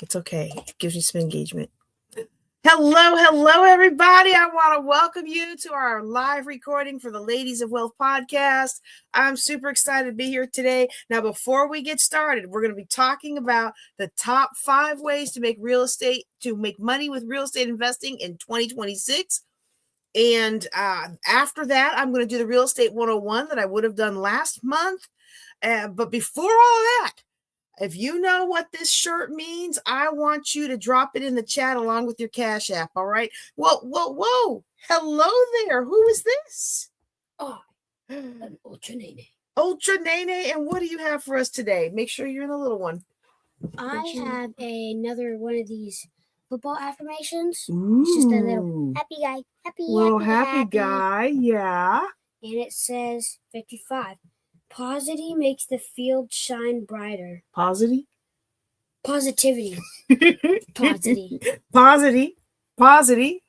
It's okay. It gives you some engagement. Hello, everybody. I want to welcome you to our live recording for the Ladies of Wealth podcast. I'm super excited to be here today. Now, before we get started, we're going to be talking about the top 5 ways to make money with real estate investing in 2026. And after that, I'm going to do the real estate 101 that I would have done last month. But before all that, if you know what this shirt means, I want you to drop it in the chat along with your Cash App, all right? Whoa. Hello there. Who is this? Oh, an Ultra Nene. Ultra Nene, and what do you have for us today? Make sure you're in the little one. I have another one of these football affirmations. Ooh. It's just a little happy guy. Happy guy, yeah. And it says 55. Positivity makes the field shine brighter. Positivity. Positivity.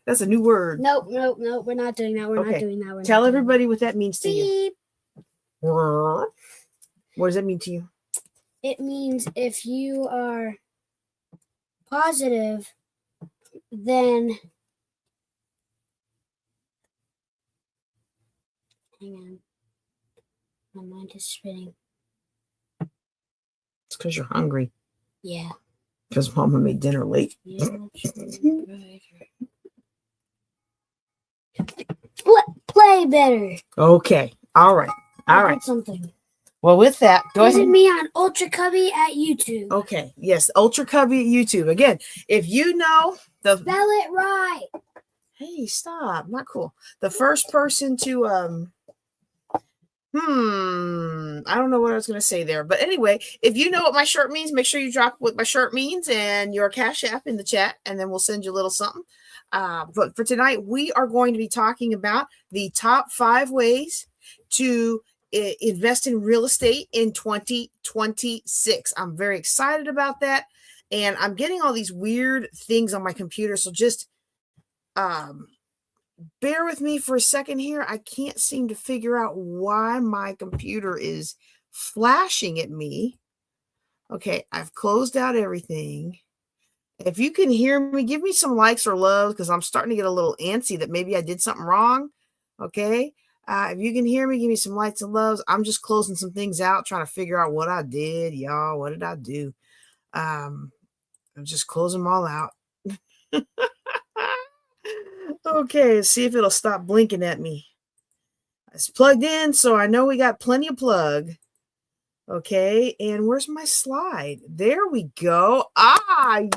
That's a new word. Nope. We're not doing that. We're not doing that. Tell everybody what that means to you. What does that mean to you? It means if you are positive, then hang on. My mind is spinning. It's because you're hungry. Yeah. Because Mama made dinner late. Yeah, play better. Okay. All right. Something. Well, with that, go ahead. Visit me on Ultra Cubby at YouTube. Okay. Yes, Ultra Cubby at YouTube. Again, if you know the spell it right. Hey, stop. Not cool. The first person to I don't know what I was going to say there. But anyway, if you know what my shirt means, make sure you drop what my shirt means and your Cash App in the chat, and then we'll send you a little something. But for tonight, we are going to be talking about the top 5 ways to invest in real estate in 2026. I'm very excited about that. And I'm getting all these weird things on my computer. So just bear with me for a second here. I can't seem to figure out why my computer is flashing at me. Okay, I've closed out everything. If you can hear me, give me some likes or love because I'm starting to get a little antsy that maybe I did something wrong. Okay, if you can hear me, give me some likes and loves. I'm just closing some things out, trying to figure out what I did, y'all. What did I do? I'm just closing them all out. Okay, let's see if it'll stop blinking at me. It's plugged in, so I know we got plenty of plug. Okay, and where's my slide? There we go.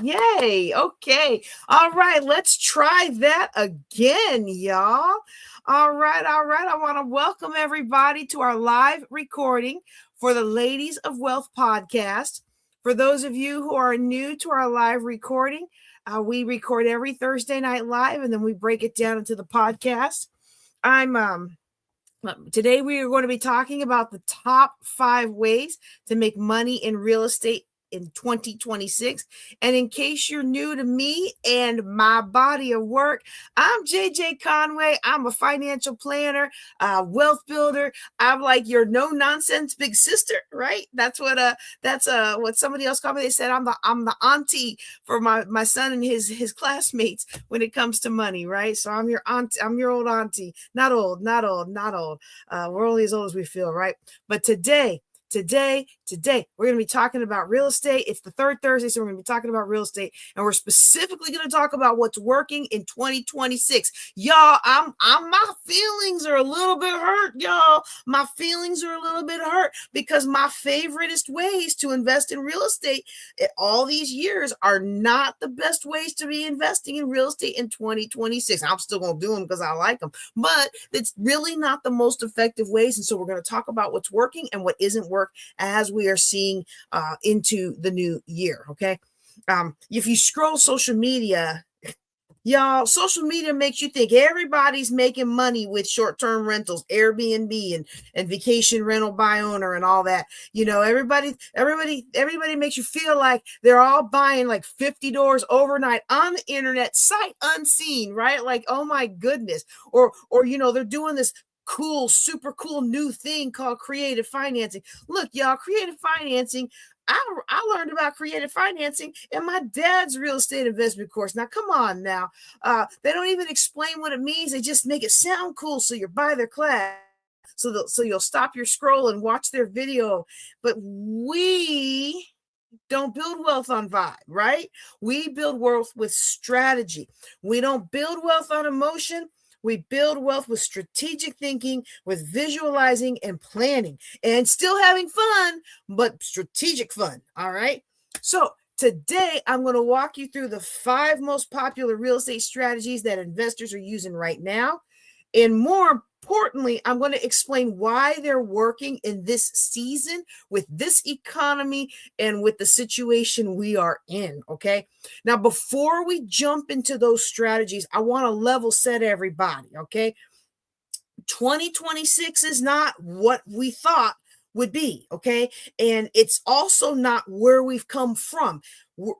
Yay. Okay. All right, let's try that again, y'all. All right. I want to welcome everybody to our live recording for the Ladies of Wealth podcast. For those of you who are new to our live recording, we record every Thursday night live, and then we break it down into the podcast. Today we are going to be talking about the top 5 ways to make money in real estate in 2026. And in case you're new to me and my body of work, I'm JJ Conway. I'm a financial planner, wealth builder. I'm like your no nonsense big sister, right? That's what somebody else called me. They said I'm the auntie for my son and his classmates when it comes to money, right? So I'm your aunt. I'm your old auntie. Not old. We're only as old as we feel, right? But today, we're going to be talking about real estate. It's the third Thursday, so we're going to be talking about real estate, and we're specifically going to talk about what's working in 2026. Y'all, my feelings are a little bit hurt, y'all. My feelings are a little bit hurt because my favoriteest ways to invest in real estate all these years are not the best ways to be investing in real estate in 2026. I'm still going to do them because I like them, but it's really not the most effective ways. And so we're going to talk about what's working and what isn't working as we are seeing into the new year. Okay. If you scroll social media, y'all, social media makes you think everybody's making money with short-term rentals, Airbnb and vacation rental by owner and all that. You know, everybody makes you feel like they're all buying like 50 doors overnight on the internet, sight unseen, right? Like, oh my goodness. Or, you know, they're doing this cool, super cool new thing called creative financing. Look, y'all, creative financing, I learned about creative financing in my dad's real estate investment course. Now, come on now. They don't even explain what it means. They just make it sound cool so you buy their class. So you'll stop your scroll and watch their video. But we don't build wealth on vibe, right? We build wealth with strategy. We don't build wealth on emotion. We build wealth with strategic thinking, with visualizing and planning, and still having fun, but strategic fun. All right. So today I'm going to walk you through the 5 most popular real estate strategies that investors are using right now. And more importantly, I'm going to explain why they're working in this season with this economy and with the situation we are in. Okay. Now, before we jump into those strategies, I want to level set everybody. Okay. 2026 is not what we thought would be. Okay. And it's also not where we've come from.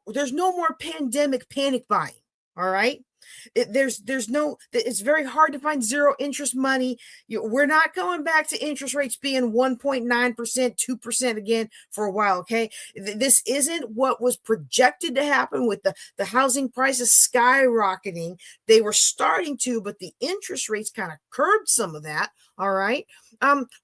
There's no more pandemic panic buying. All right. It's very hard to find zero interest money. We're not going back to interest rates being 1.9%, 2% again for a while. Okay. This isn't what was projected to happen with the housing prices skyrocketing. They were starting to, but the interest rates kind of curbed some of that. All right.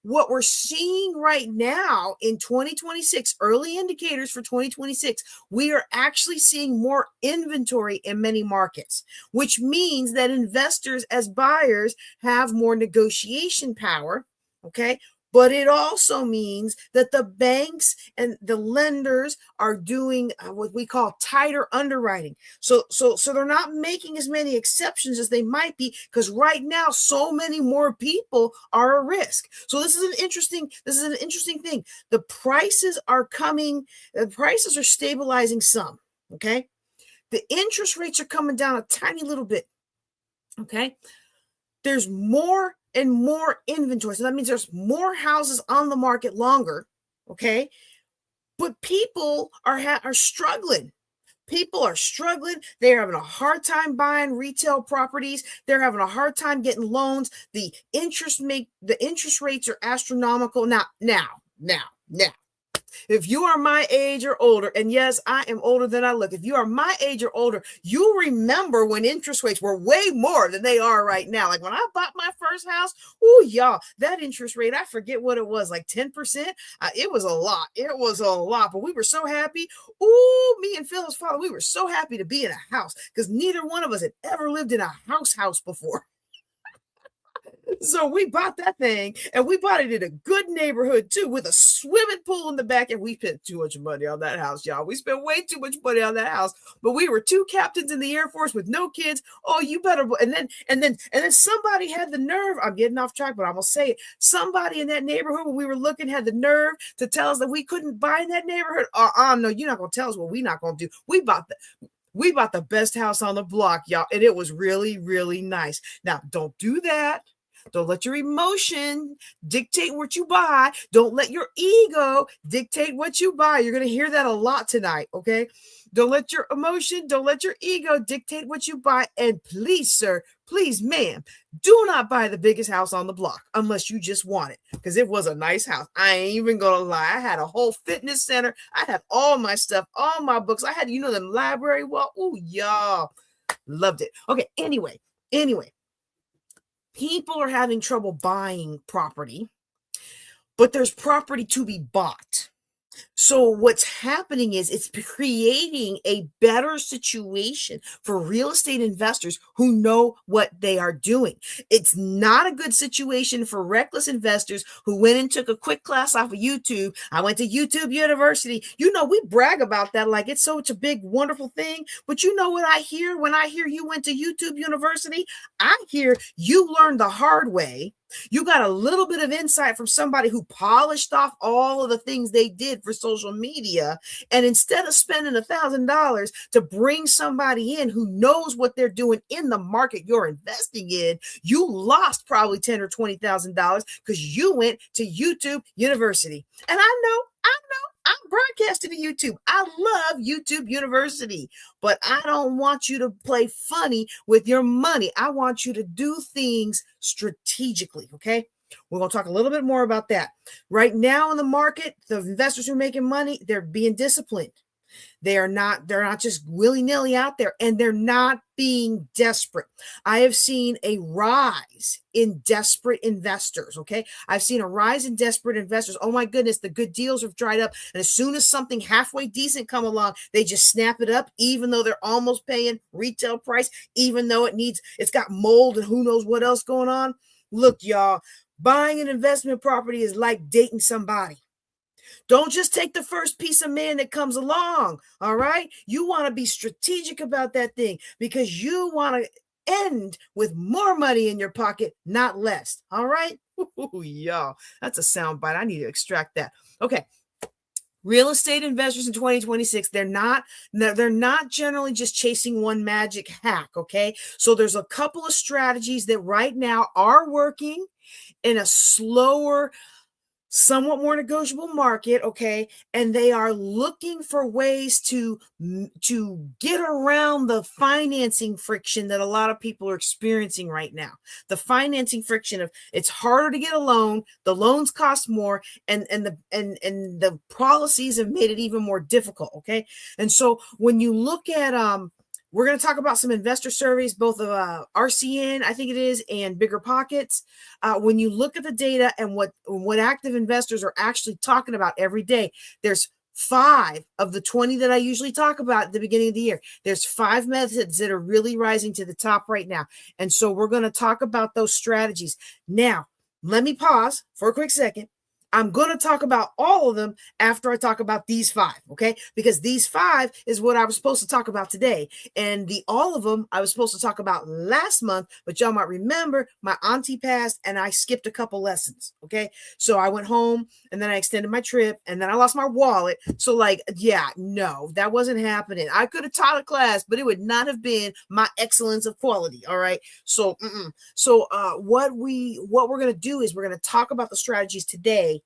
What we're seeing right now in 2026, early indicators for 2026, we are actually seeing more inventory in many markets, which means that investors as buyers have more negotiation power. Okay. But it also means that the banks and the lenders are doing what we call tighter underwriting. So they're not making as many exceptions as they might be, because right now so many more people are a risk. So this is an interesting thing. The prices are stabilizing some. Okay. The interest rates are coming down a tiny little bit. Okay. There's more and more inventory. So that means there's more houses on the market longer. Okay. But people are struggling. People are struggling. They're having a hard time buying retail properties. They're having a hard time getting loans. The interest rates are astronomical. Now. If you are my age or older, and yes, I am older than I look. If you are my age or older, you remember when interest rates were way more than they are right now. Like when I bought my first house, y'all, that interest rate, I forget what it was, like 10%. It was a lot. It was a lot, but we were so happy. Me and Phil's father, we were so happy to be in a house because neither one of us had ever lived in a house before. So we bought that thing, and we bought it in a good neighborhood too, with a swimming pool in the back. And we spent too much money on that house, y'all. We spent way too much money on that house. But we were 2 captains in the Air Force with no kids. Oh, you better. And then somebody had the nerve. I'm getting off track, but I'm gonna say it. Somebody in that neighborhood when we were looking had the nerve to tell us that we couldn't buy in that neighborhood. No, you're not gonna tell us what we're not gonna do. We bought the best house on the block, y'all, and it was really, really nice. Now, don't do that. Don't let your emotion dictate what you buy. Don't let your ego dictate what you buy. You're going to hear that a lot tonight, okay? Don't let your emotion, don't let your ego dictate what you buy. And please, sir, please, ma'am, do not buy the biggest house on the block unless you just want it, because it was a nice house. I ain't even going to lie. I had a whole fitness center. I had all my stuff, all my books. I had, them library wall. Y'all, loved it. Okay, anyway. People are having trouble buying property, but there's property to be bought. So what's happening is it's creating a better situation for real estate investors who know what they are doing. It's not a good situation for reckless investors who went and took a quick class off of YouTube. I went to YouTube University. We brag about that like it's such a big, wonderful thing. But you know what I hear when I hear you went to YouTube University? I hear you learned the hard way. You got a little bit of insight from somebody who polished off all of the things they did for social media. And instead of spending $1,000 to bring somebody in who knows what they're doing in the market you're investing in, you lost probably $10,000 or $20,000 because you went to YouTube University. And I know, I'm broadcasting to YouTube. I love YouTube University, but I don't want you to play funny with your money. I want you to do things strategically, okay? We're going to talk a little bit more about that. Right now in the market, the investors who are making money, they're being disciplined. They're not just willy-nilly out there, and they're not being desperate. I have seen a rise in desperate investors. Okay. I've seen a rise in desperate investors. Oh my goodness, the good deals have dried up. And as soon as something halfway decent come along, they just snap it up, even though they're almost paying retail price, even though it's got mold and who knows what else going on. Look, y'all, buying an investment property is like dating somebody. Don't just take the first piece of man that comes along. All right. You want to be strategic about that thing because you want to end with more money in your pocket, not less. All right. Ooh, y'all, that's a sound bite. I need to extract that. Okay. Real estate investors in 2026, they're not generally just chasing one magic hack. Okay. So there's a couple of strategies that right now are working in a slower, somewhat more negotiable market, okay, and they are looking for ways to get around the financing friction that a lot of people are experiencing right now. The financing friction of it's harder to get a loan, the loans cost more, and the policies have made it even more difficult, okay? And so when you look at we're going to talk about some investor surveys, both of RCN, I think it is, and Bigger Pockets. When you look at the data and what active investors are actually talking about every day, there's 5 of the 20 that I usually talk about at the beginning of the year. There's 5 methods that are really rising to the top right now. And so we're going to talk about those strategies. Now, let me pause for a quick second. I'm going to talk about all of them after I talk about these 5, okay? Because these 5 is what I was supposed to talk about today. And all of them I was supposed to talk about last month, but y'all might remember my auntie passed and I skipped a couple lessons, okay? So I went home and then I extended my trip and then I lost my wallet. So no, that wasn't happening. I could have taught a class, but it would not have been my excellence of quality, all right? So, what we're going to do is we're going to talk about the strategies today.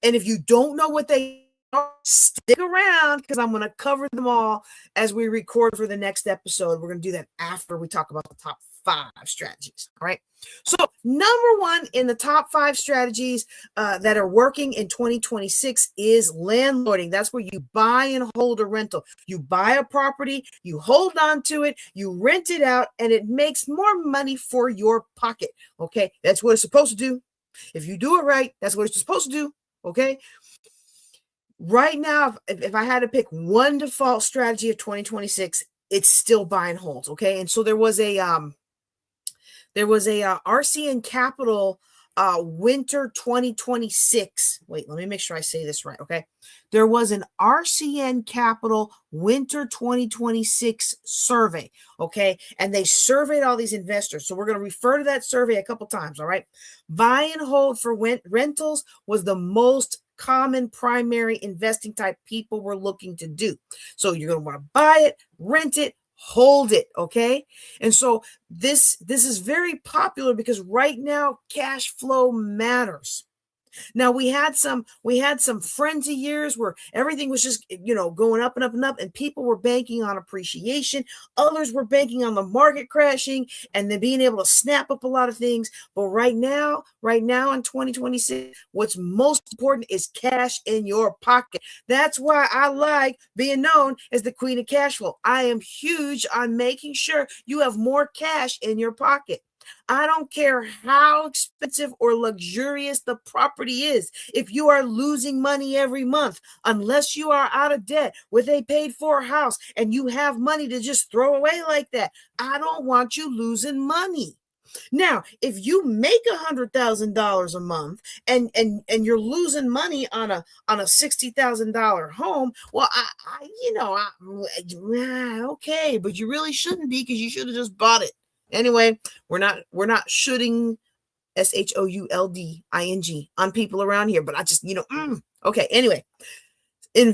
And if you don't know what they are, stick around because I'm going to cover them all as we record for the next episode. We're going to do that after we talk about the top 5 strategies. All right. So number 1 in the top 5 strategies that are working in 2026 is landlording. That's where you buy and hold a rental. You buy a property, you hold on to it, you rent it out, and it makes more money for your pocket. Okay. That's what it's supposed to do. If you do it right, that's what it's supposed to do. Okay. Right now, if I had to pick one default strategy of 2026, it's still buy and hold. Okay. And so there was a RCN Capital winter 2026. Wait, let me make sure I say this right. Okay. There was an RCN Capital winter 2026 survey. Okay. And they surveyed all these investors. So we're going to refer to that survey a couple times. All right. Buy and hold for rentals was the most common primary investing type people were looking to do. So you're going to want to buy it, rent it, hold it. Okay. And so this is very popular because right now cash flow matters. Now we had some frenzy years where everything was just, going up and up and up, and people were banking on appreciation. Others were banking on the market crashing and then being able to snap up a lot of things. But right now in 2026, what's most important is cash in your pocket. That's why I like being known as the queen of cash flow. I am huge on making sure you have more cash in your pocket. I don't care how expensive or luxurious the property is. If you are losing money every month, unless you are out of debt with a paid for house and you have money to just throw away like that, I don't want you losing money. Now, if you make $100,000 a month and you're losing money on a $60,000 home, well, okay, but you really shouldn't be because you should have just bought it. Anyway, we're not shooting shoulding on people around here, but I just, okay. Anyway,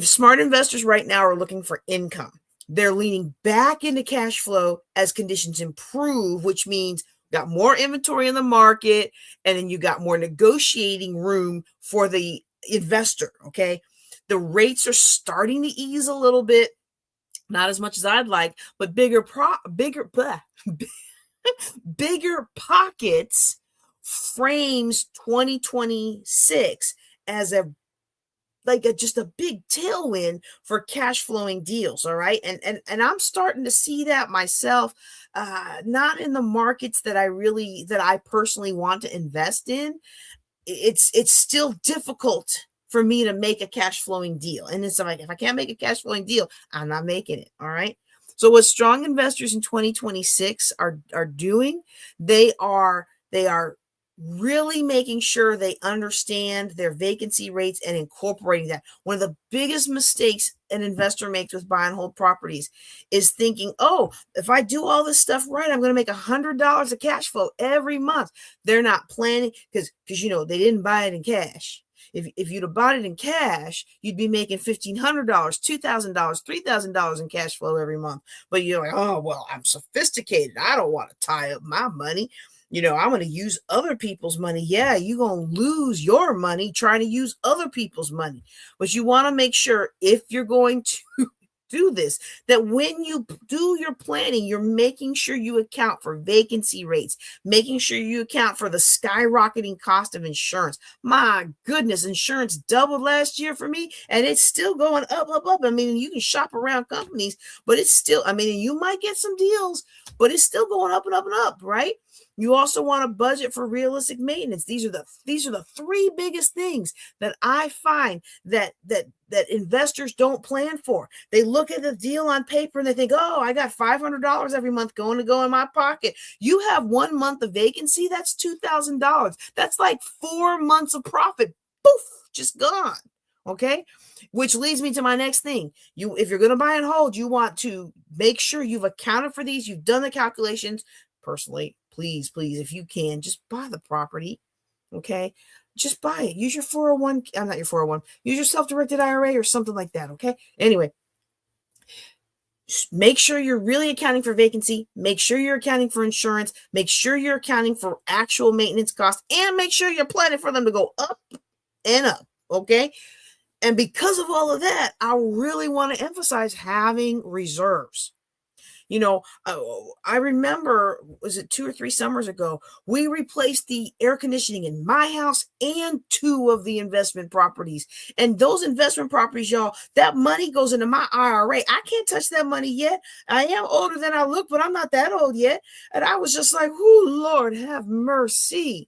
smart investors right now are looking for income. They're leaning back into cash flow as conditions improve, which means you got more inventory in the market, and then you got more negotiating room for the investor. Okay. The rates are starting to ease a little bit, not as much as I'd like, but bigger pockets frames 2026 as just a big tailwind for cash flowing deals. All right. And I'm starting to see that myself, not in the markets that I personally want to invest in. It's still difficult for me to make a cash flowing deal. And it's like, if I can't make a cash flowing deal, I'm not making it. All right. So what strong investors in 2026 are doing, they are really making sure they understand their vacancy rates and incorporating that. One of the biggest mistakes an investor makes with buy and hold properties is thinking, oh, if I do all this stuff right, I'm going to make $100 of cash flow every month. They're not planning because they didn't buy it in cash. If you'd have bought it in cash, you'd be making $1,500, $2,000, $3,000 in cash flow every month. But you're like, oh, well, I'm sophisticated. I don't want to tie up my money. I'm going to use other people's money. Yeah, you're going to lose your money trying to use other people's money. But you want to make sure, if you're going to do this, that when you do your planning, you're making sure you account for vacancy rates, making sure you account for the skyrocketing cost of insurance. My goodness, insurance doubled last year for me, and it's still going up, up, up. I mean, you can shop around companies, but it's still, you might get some deals, but it's still going up and up and up, right? You also want to budget for realistic maintenance. These are the three biggest things that I find that investors don't plan for. They look at the deal on paper and they think, oh, I got $500 every month going in my pocket. You have 1 month of vacancy, that's $2,000. That's like 4 months of profit. Poof, just gone. Okay. Which leads me to my next thing. If you're going to buy and hold, you want to make sure you've accounted for these. You've done the calculations. Personally, please, if you can, just buy the property. Okay. Just buy it. Use your 401. I'm not your 401. Use your self-directed IRA or something like that. Okay. Anyway, make sure you're really accounting for vacancy. Make sure you're accounting for insurance. Make sure you're accounting for actual maintenance costs, and make sure you're planning for them to go up and up. Okay. And because of all of that, I really want to emphasize having reserves. I remember, was it 2 or 3 summers ago, we replaced the air conditioning in my house and 2 of the investment properties. And those investment properties, y'all, that money goes into my IRA. I can't touch that money yet. I am older than I look, but I'm not that old yet. And I was just like, oh, Lord, have mercy.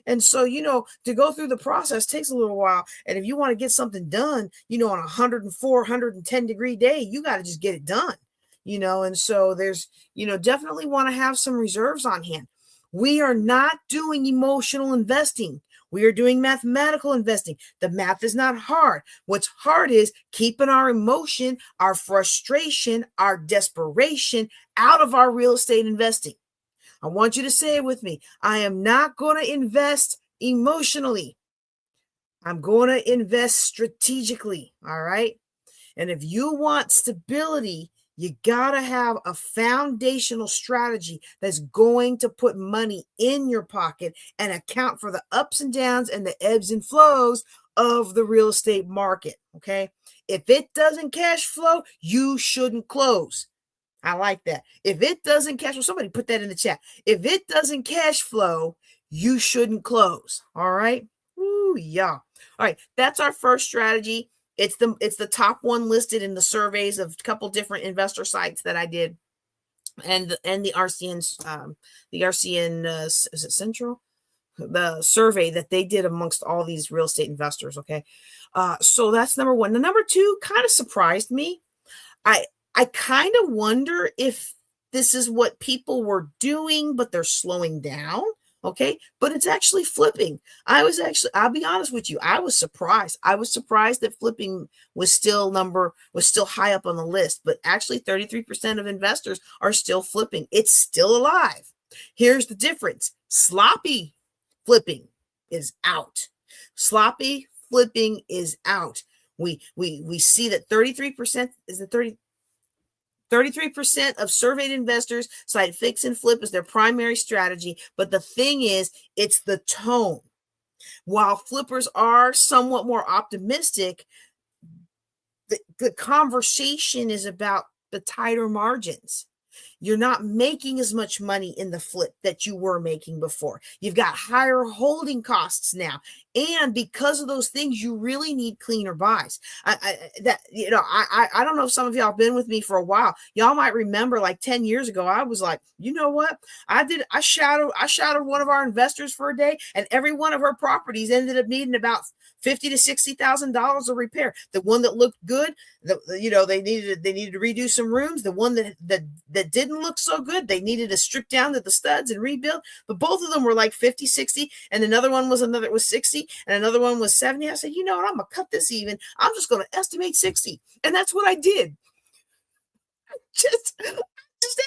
And so, to go through the process takes a little while. And if you want to get something done, on a 104, 110 degree day, you got to just get it done. And so there's, definitely want to have some reserves on hand. We are not doing emotional investing. We are doing mathematical investing. The math is not hard. What's hard is keeping our emotion, our frustration, our desperation out of our real estate investing. I want you to say it with me. I am not going to invest emotionally. I'm going to invest strategically. All right. And if you want stability, you got to have a foundational strategy that's going to put money in your pocket and account for the ups and downs and the ebbs and flows of the real estate market. Okay. If it doesn't cash flow, you shouldn't close. I like that. If it doesn't cash flow, somebody put that in the chat. If it doesn't cash flow, you shouldn't close. All right. Ooh, yeah. All right. That's our first strategy. It's the top one listed in the surveys of a couple different investor sites that I did, and the RCN is it Central, the survey that they did amongst all these real estate investors. Okay, so that's number one. The number two kind of surprised me. I kind of wonder if this is what people were doing, but they're slowing down. Okay. But it's actually flipping. I'll be honest with you. I was surprised. I was surprised that flipping was still high up on the list, but actually 33% of investors are still flipping. It's still alive. Here's the difference. Sloppy flipping is out. Sloppy flipping is out. We see that 33% is the 33% of surveyed investors cite fix and flip as their primary strategy. But the thing is, it's the tone. While flippers are somewhat more optimistic, the conversation is about the tighter margins. You're not making as much money in the flip that you were making before. You've got higher holding costs now. And because of those things, you really need cleaner buys. I don't know if some of y'all have been with me for a while. Y'all might remember like 10 years ago, I was like, you know what? I shadowed one of our investors for a day, and every one of her properties ended up needing about $50,000 to $60,000 of repair. The one that looked good, they needed to redo some rooms. The one that didn't look so good, they needed to strip down to the studs and rebuild. But both of them were like 50, 60, and another one was 60, and another one was 70. I said, you know what? I'm gonna cut this even. I'm just gonna estimate 60, and that's what I did. Just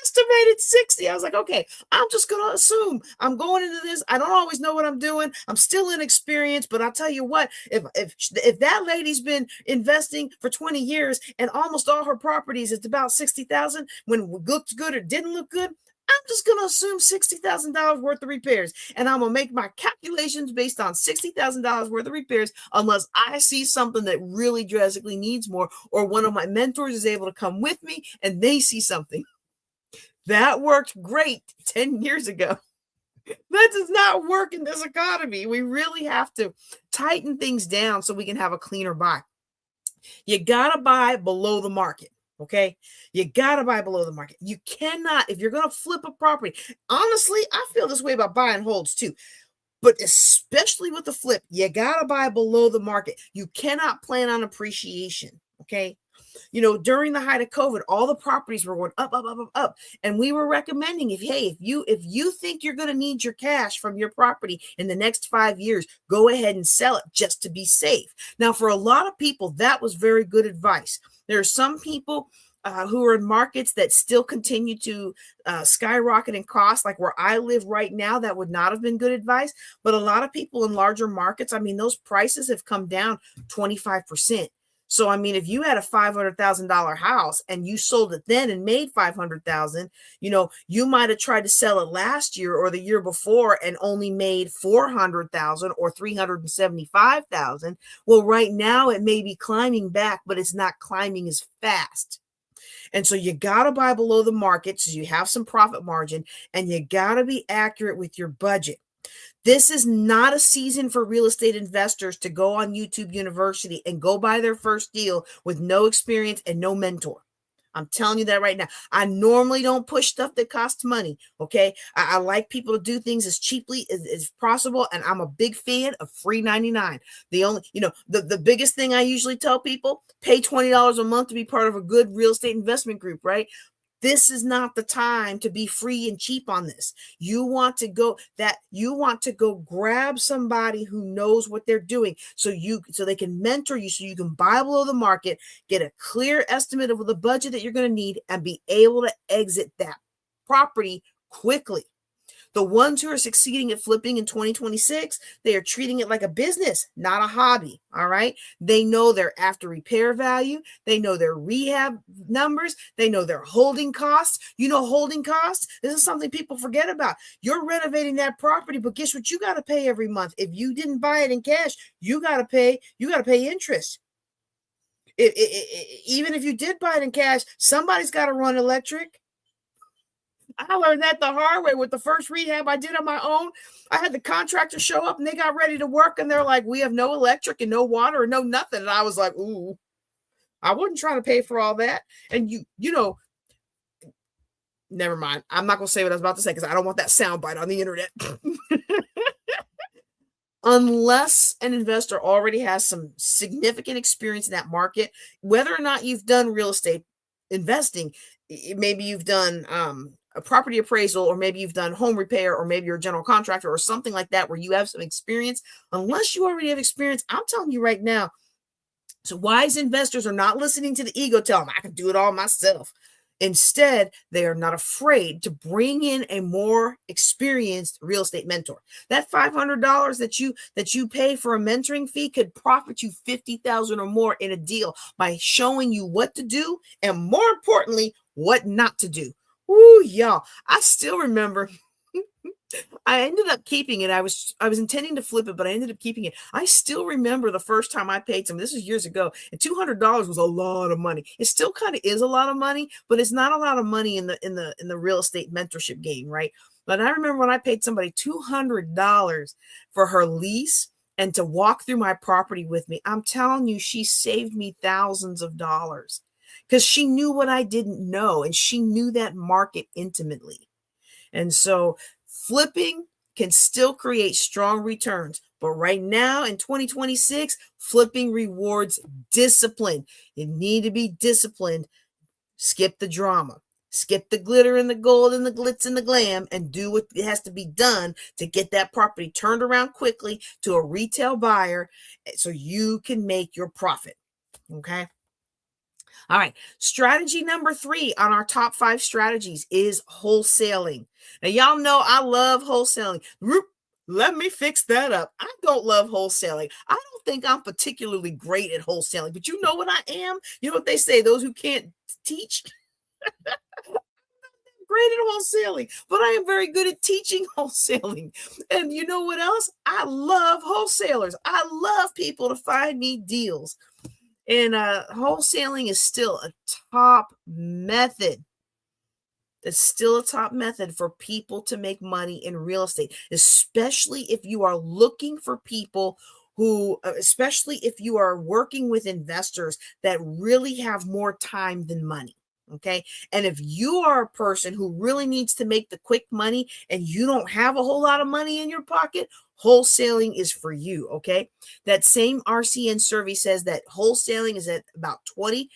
estimated 60. I was like, okay, I'm just going to assume I'm going into this. I don't always know what I'm doing. I'm still inexperienced, but I'll tell you what, if that lady's been investing for 20 years and almost all her properties, it's about 60,000 when it looked good or didn't look good, I'm just going to assume $60,000 worth of repairs. And I'm going to make my calculations based on $60,000 worth of repairs unless I see something that really drastically needs more, or one of my mentors is able to come with me and they see something. That worked great 10 years ago. That does not work in this economy. We really have to tighten things down so we can have a cleaner buy. You got to buy below the market. Okay. You got to buy below the market. You cannot, if you're going to flip a property, honestly, I feel this way about buy and holds too, but especially with the flip, you got to buy below the market. You cannot plan on appreciation. Okay. During the height of COVID, all the properties were going up, up, up, up, up. And we were recommending if you think you're going to need your cash from your property in the next 5 years, go ahead and sell it just to be safe. Now, for a lot of people, that was very good advice. There are some people who are in markets that still continue to skyrocket in cost, like where I live right now. That would not have been good advice. But a lot of people in larger markets, I mean, those prices have come down 25%. So, I mean, if you had a $500,000 house and you sold it then and made $500,000, you might have tried to sell it last year or the year before and only made $400,000 or $375,000. Well, right now it may be climbing back, but it's not climbing as fast. And so you got to buy below the market so you have some profit margin, and you got to be accurate with your budget. This is not a season for real estate investors to go on YouTube University and go buy their first deal with no experience and no mentor. I'm telling you that right now. I normally don't push stuff that costs money. Okay. I like people to do things as cheaply as possible. And I'm a big fan of free 99. The biggest thing I usually tell people, pay $20 a month to be part of a good real estate investment group, right? This is not the time to be free and cheap on this. You want to go grab somebody who knows what they're doing so they can mentor you, so you can buy below the market, get a clear estimate of the budget that you're going to need, and be able to exit that property quickly. The ones who are succeeding at flipping in 2026, they are treating it like a business, not a hobby. All right. They know their after repair value. They know their rehab numbers. They know their holding costs. Holding costs. This is something people forget about. You're renovating that property, but guess what? You got to pay every month. If you didn't buy it in cash, you got to pay interest. Even if you did buy it in cash, somebody's got to run electric. I learned that the hard way with the first rehab I did on my own. I had the contractor show up and they got ready to work, and they're like, we have no electric and no water and no nothing. And I was like, ooh, I wasn't trying to pay for all that. And never mind. I'm not going to say what I was about to say because I don't want that soundbite on the internet. Unless an investor already has some significant experience in that market, whether or not you've done real estate investing, maybe you've done a property appraisal, or maybe you've done home repair, or maybe you're a general contractor or something like that where you have some experience. Unless you already have experience, I'm telling you right now, so wise investors are not listening to the ego tell them I can do it all myself. Instead, they are not afraid to bring in a more experienced real estate mentor. That $500 that you pay for a mentoring fee could profit you $50,000 or more in a deal by showing you what to do, and more importantly, what not to do. Ooh, y'all, I still remember I ended up keeping it. I was intending to flip it, but I ended up keeping it. I still remember the first time I paid some. This was years ago, and $200 was a lot of money. It still kind of is a lot of money, but it's not a lot of money in the real estate mentorship game, right? But I remember when I paid somebody $200 for her lease and to walk through my property with me. I'm telling you, she saved me thousands of dollars because she knew what I didn't know, and she knew that market intimately. And so flipping can still create strong returns. But right now in 2026, flipping rewards discipline. You need to be disciplined. Skip the drama. Skip the glitter and the gold and the glitz and the glam, and do what has to be done to get that property turned around quickly to a retail buyer so you can make your profit. Okay. All right. Strategy number 3 on our top 5 strategies is wholesaling. Now, y'all know I love wholesaling. Let me fix that up. I don't love wholesaling. I don't think I'm particularly great at wholesaling, but you know what I am? You know what they say, those who can't teach? Great at wholesaling, but I am very good at teaching wholesaling. And you know what else? I love wholesalers. I love people to find me deals. And wholesaling is still a top method. It's still a top method for people to make money in real estate, especially if you are looking for people who, especially if you are working with investors that really have more time than money. Okay. And if you are a person who really needs to make the quick money and you don't have a whole lot of money in your pocket, wholesaling is for you. Okay. That same RCN survey says that wholesaling is at about 20%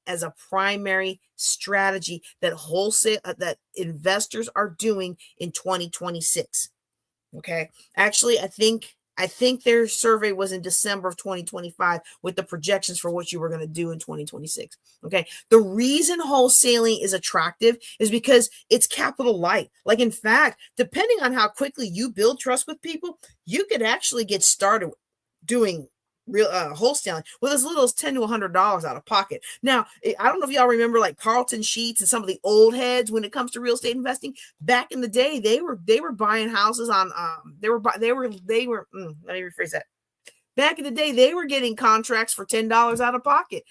as a primary strategy that that investors are doing in 2026. Okay. Actually, I think their survey was in December of 2025 with the projections for what you were going to do in 2026. Okay. The reason wholesaling is attractive is because it's capital light. Like, in fact, depending on how quickly you build trust with people, you could actually get started doing real wholesaling with as little as $10 to $100 out of pocket. Now, I don't know if y'all remember like Carlton Sheets and some of the old heads when it comes to real estate investing. Back in the day, they were buying houses on let me rephrase that. Back in the day, they were getting contracts for $10 out of pocket,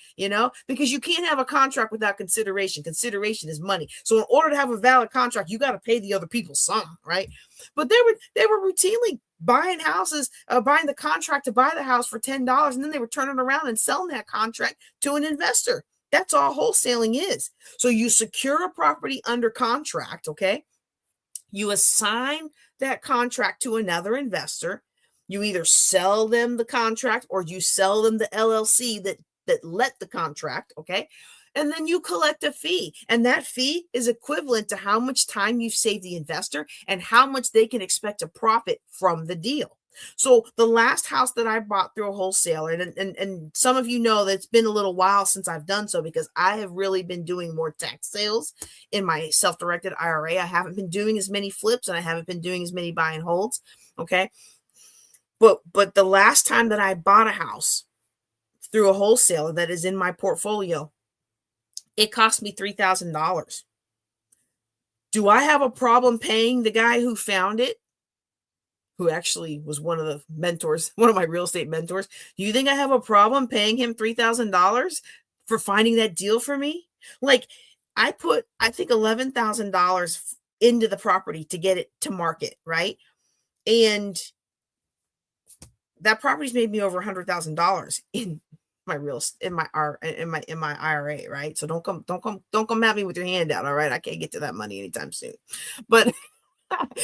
because you can't have a contract without consideration. Consideration is money. So in order to have a valid contract, you got to pay the other people something, right? But they were routinely buying houses, buying the contract to buy the house for $10, and then they were turning around and selling that contract to an investor. That's all wholesaling is. So you secure a property under contract, okay? You assign that contract to another investor. You either sell them the contract or you sell them the LLC that let the contract, okay? And then you collect a fee. And that fee is equivalent to how much time you've saved the investor and how much they can expect to profit from the deal. So the last house that I bought through a wholesaler, and some of you know that it's been a little while since I've done so because I have really been doing more tax sales in my self-directed IRA. I haven't been doing as many flips and I haven't been doing as many buy and holds, okay? But the last time that I bought a house through a wholesaler that is in my portfolio, it cost me $3,000. Do I have a problem paying the guy who found it, who actually was one of the mentors, one of my real estate mentors? Do you think I have a problem paying him $3,000 for finding that deal for me? Like, I put, I think, $11,000 into the property to get it to market, right? And that property's made me over $100,000 in my IRA, right? So don't come at me with your hand out, all right? I can't get to that money anytime soon. But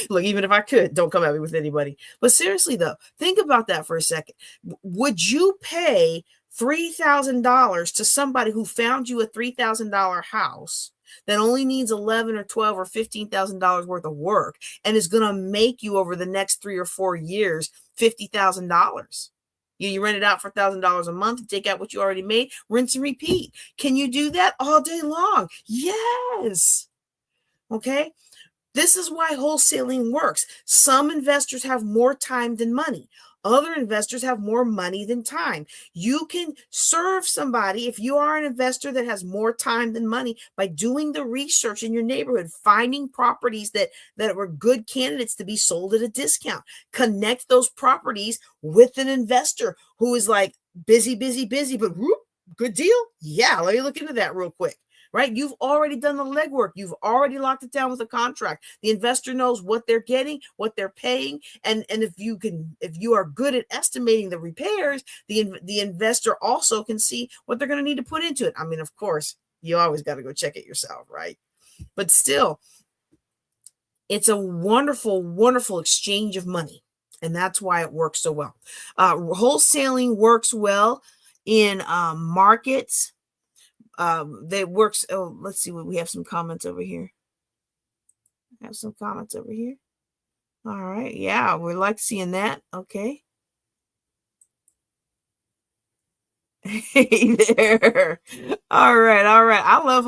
look, even if I could, don't come at me with anybody. But seriously though, think about that for a second. Would you pay $3,000 to somebody who found you a $3,000 house that only needs $11,000 or $12,000 or $15,000 worth of work and is going to make you over the next 3 or 4 years $50,000? You rent it out for $1,000 a month, take out what you already made, rinse and repeat. Can you do that all day long? Yes. Okay. This is why wholesaling works. Some investors have more time than money. Other investors have more money than time. You can serve somebody if you are an investor that has more time than money by doing the research in your neighborhood, finding properties that were good candidates to be sold at a discount. Connect those properties with an investor who is like busy, but whoop, good deal. Yeah, let me look into that real quick. Right? You've already done the legwork. You've already locked it down with a contract. The investor knows what they're getting, what they're paying. And if you are good at estimating the repairs, the investor also can see what they're going to need to put into it. I mean, of course, you always got to go check it yourself, right? But still, it's a wonderful, wonderful exchange of money. And that's why it works so well. Wholesaling works well in markets. That works. Oh, let's see what we have some comments over here. All right. Yeah, we like seeing that. Okay. Hey there. All right. I love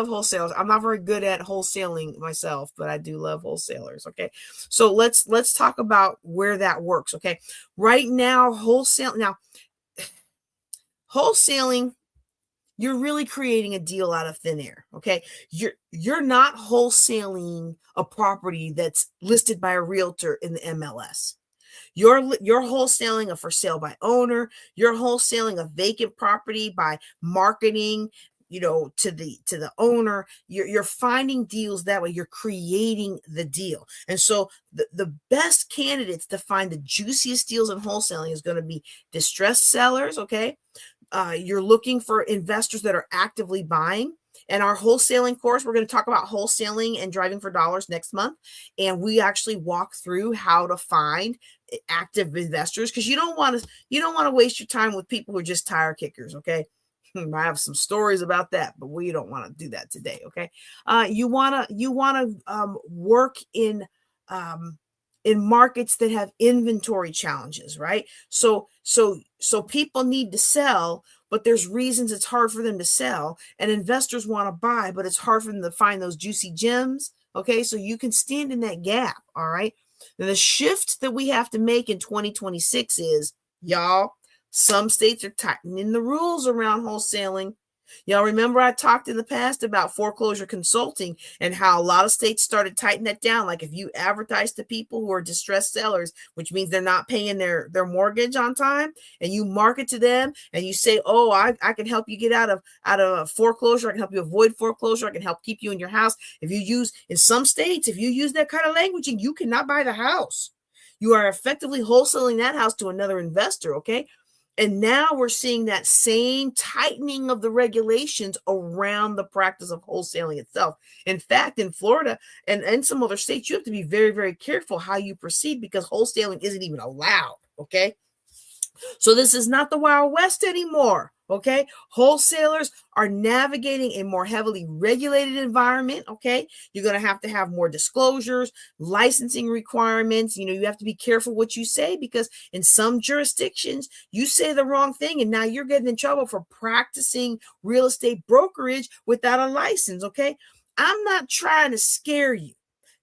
wholesalers. I'm not very good at wholesaling myself, but I do love wholesalers. Okay. So let's talk about where that works. Okay. Right now, wholesaling, you're really creating a deal out of thin air. Okay. You're not wholesaling a property that's listed by a realtor in the MLS. You're wholesaling a for sale by owner. You're wholesaling a vacant property by marketing, to the owner. You're finding deals that way. You're creating the deal. And so the best candidates to find the juiciest deals in wholesaling is going to be distressed sellers. Okay. You're looking for investors that are actively buying. And our wholesaling course, we're going to talk about wholesaling and driving for dollars next month. And we actually walk through how to find active investors, because you don't want to waste your time with people who are just tire kickers. Okay. I have some stories about that, but we don't want to do that today. Okay. You want to work in markets that have inventory challenges, right? So people need to sell, but there's reasons it's hard for them to sell, and investors want to buy, but it's hard for them to find those juicy gems. Okay. So you can stand in that gap. All right. Now, the shift that we have to make in 2026 is, y'all, some states are tightening the rules around wholesaling. Y'all remember I talked in the past about foreclosure consulting and how a lot of states started tightening that down. Like if you advertise to people who are distressed sellers, which means they're not paying their mortgage on time, and you market to them and you say, oh, I can help you get out of foreclosure. I can help you avoid foreclosure. I can help keep you in your house. In some states, if you use that kind of language, you cannot buy the house. You are effectively wholesaling that house to another investor. Okay. And now we're seeing that same tightening of the regulations around the practice of wholesaling itself. In fact, in Florida and some other states, you have to be very, very careful how you proceed, because wholesaling isn't even allowed. Okay. So this is not the Wild West anymore. Okay. Wholesalers are navigating a more heavily regulated environment. Okay. You're going to have more disclosures, licensing requirements. You have to be careful what you say, because in some jurisdictions, you say the wrong thing and now you're getting in trouble for practicing real estate brokerage without a license. Okay. I'm not trying to scare you.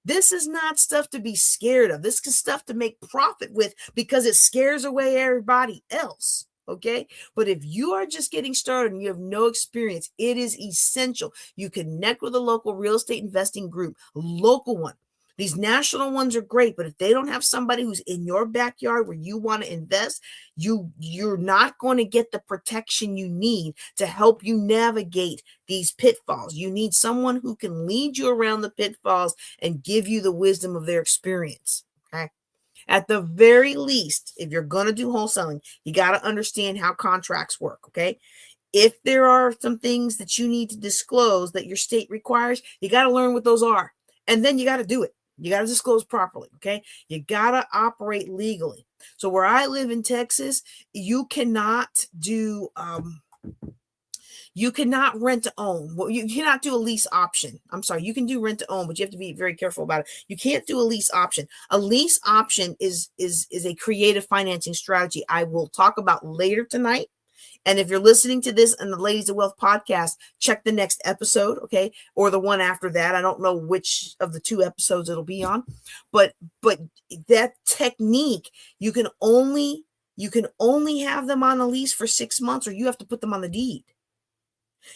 This is not stuff to be scared of. This is stuff to make profit with, because it scares away everybody else. Okay. But if you are just getting started and you have no experience, it is essential you connect with a local real estate investing group, a local one. These national ones are great, but if they don't have somebody who's in your backyard where you want to invest, you're not going to get the protection you need to help you navigate these pitfalls. You need someone who can lead you around the pitfalls and give you the wisdom of their experience. Okay. At the very least, if you're going to do wholesaling, you got to understand how contracts work. Okay. If there are some things that you need to disclose that your state requires, you got to learn what those are. And then you got to do it. You got to disclose properly. Okay. You got to operate legally. So where I live in Texas, you cannot do, you cannot rent to own. Well, you cannot do a lease option. I'm sorry. You can do rent to own, but you have to be very careful about it. You can't do a lease option. A lease option is a creative financing strategy I will talk about later tonight. And if you're listening to this on the Ladies of Wealth podcast, check the next episode, okay? Or the one after that. I don't know which of the 2 episodes it'll be on. But that technique, you can only have them on a lease for 6 months, or you have to put them on the deed.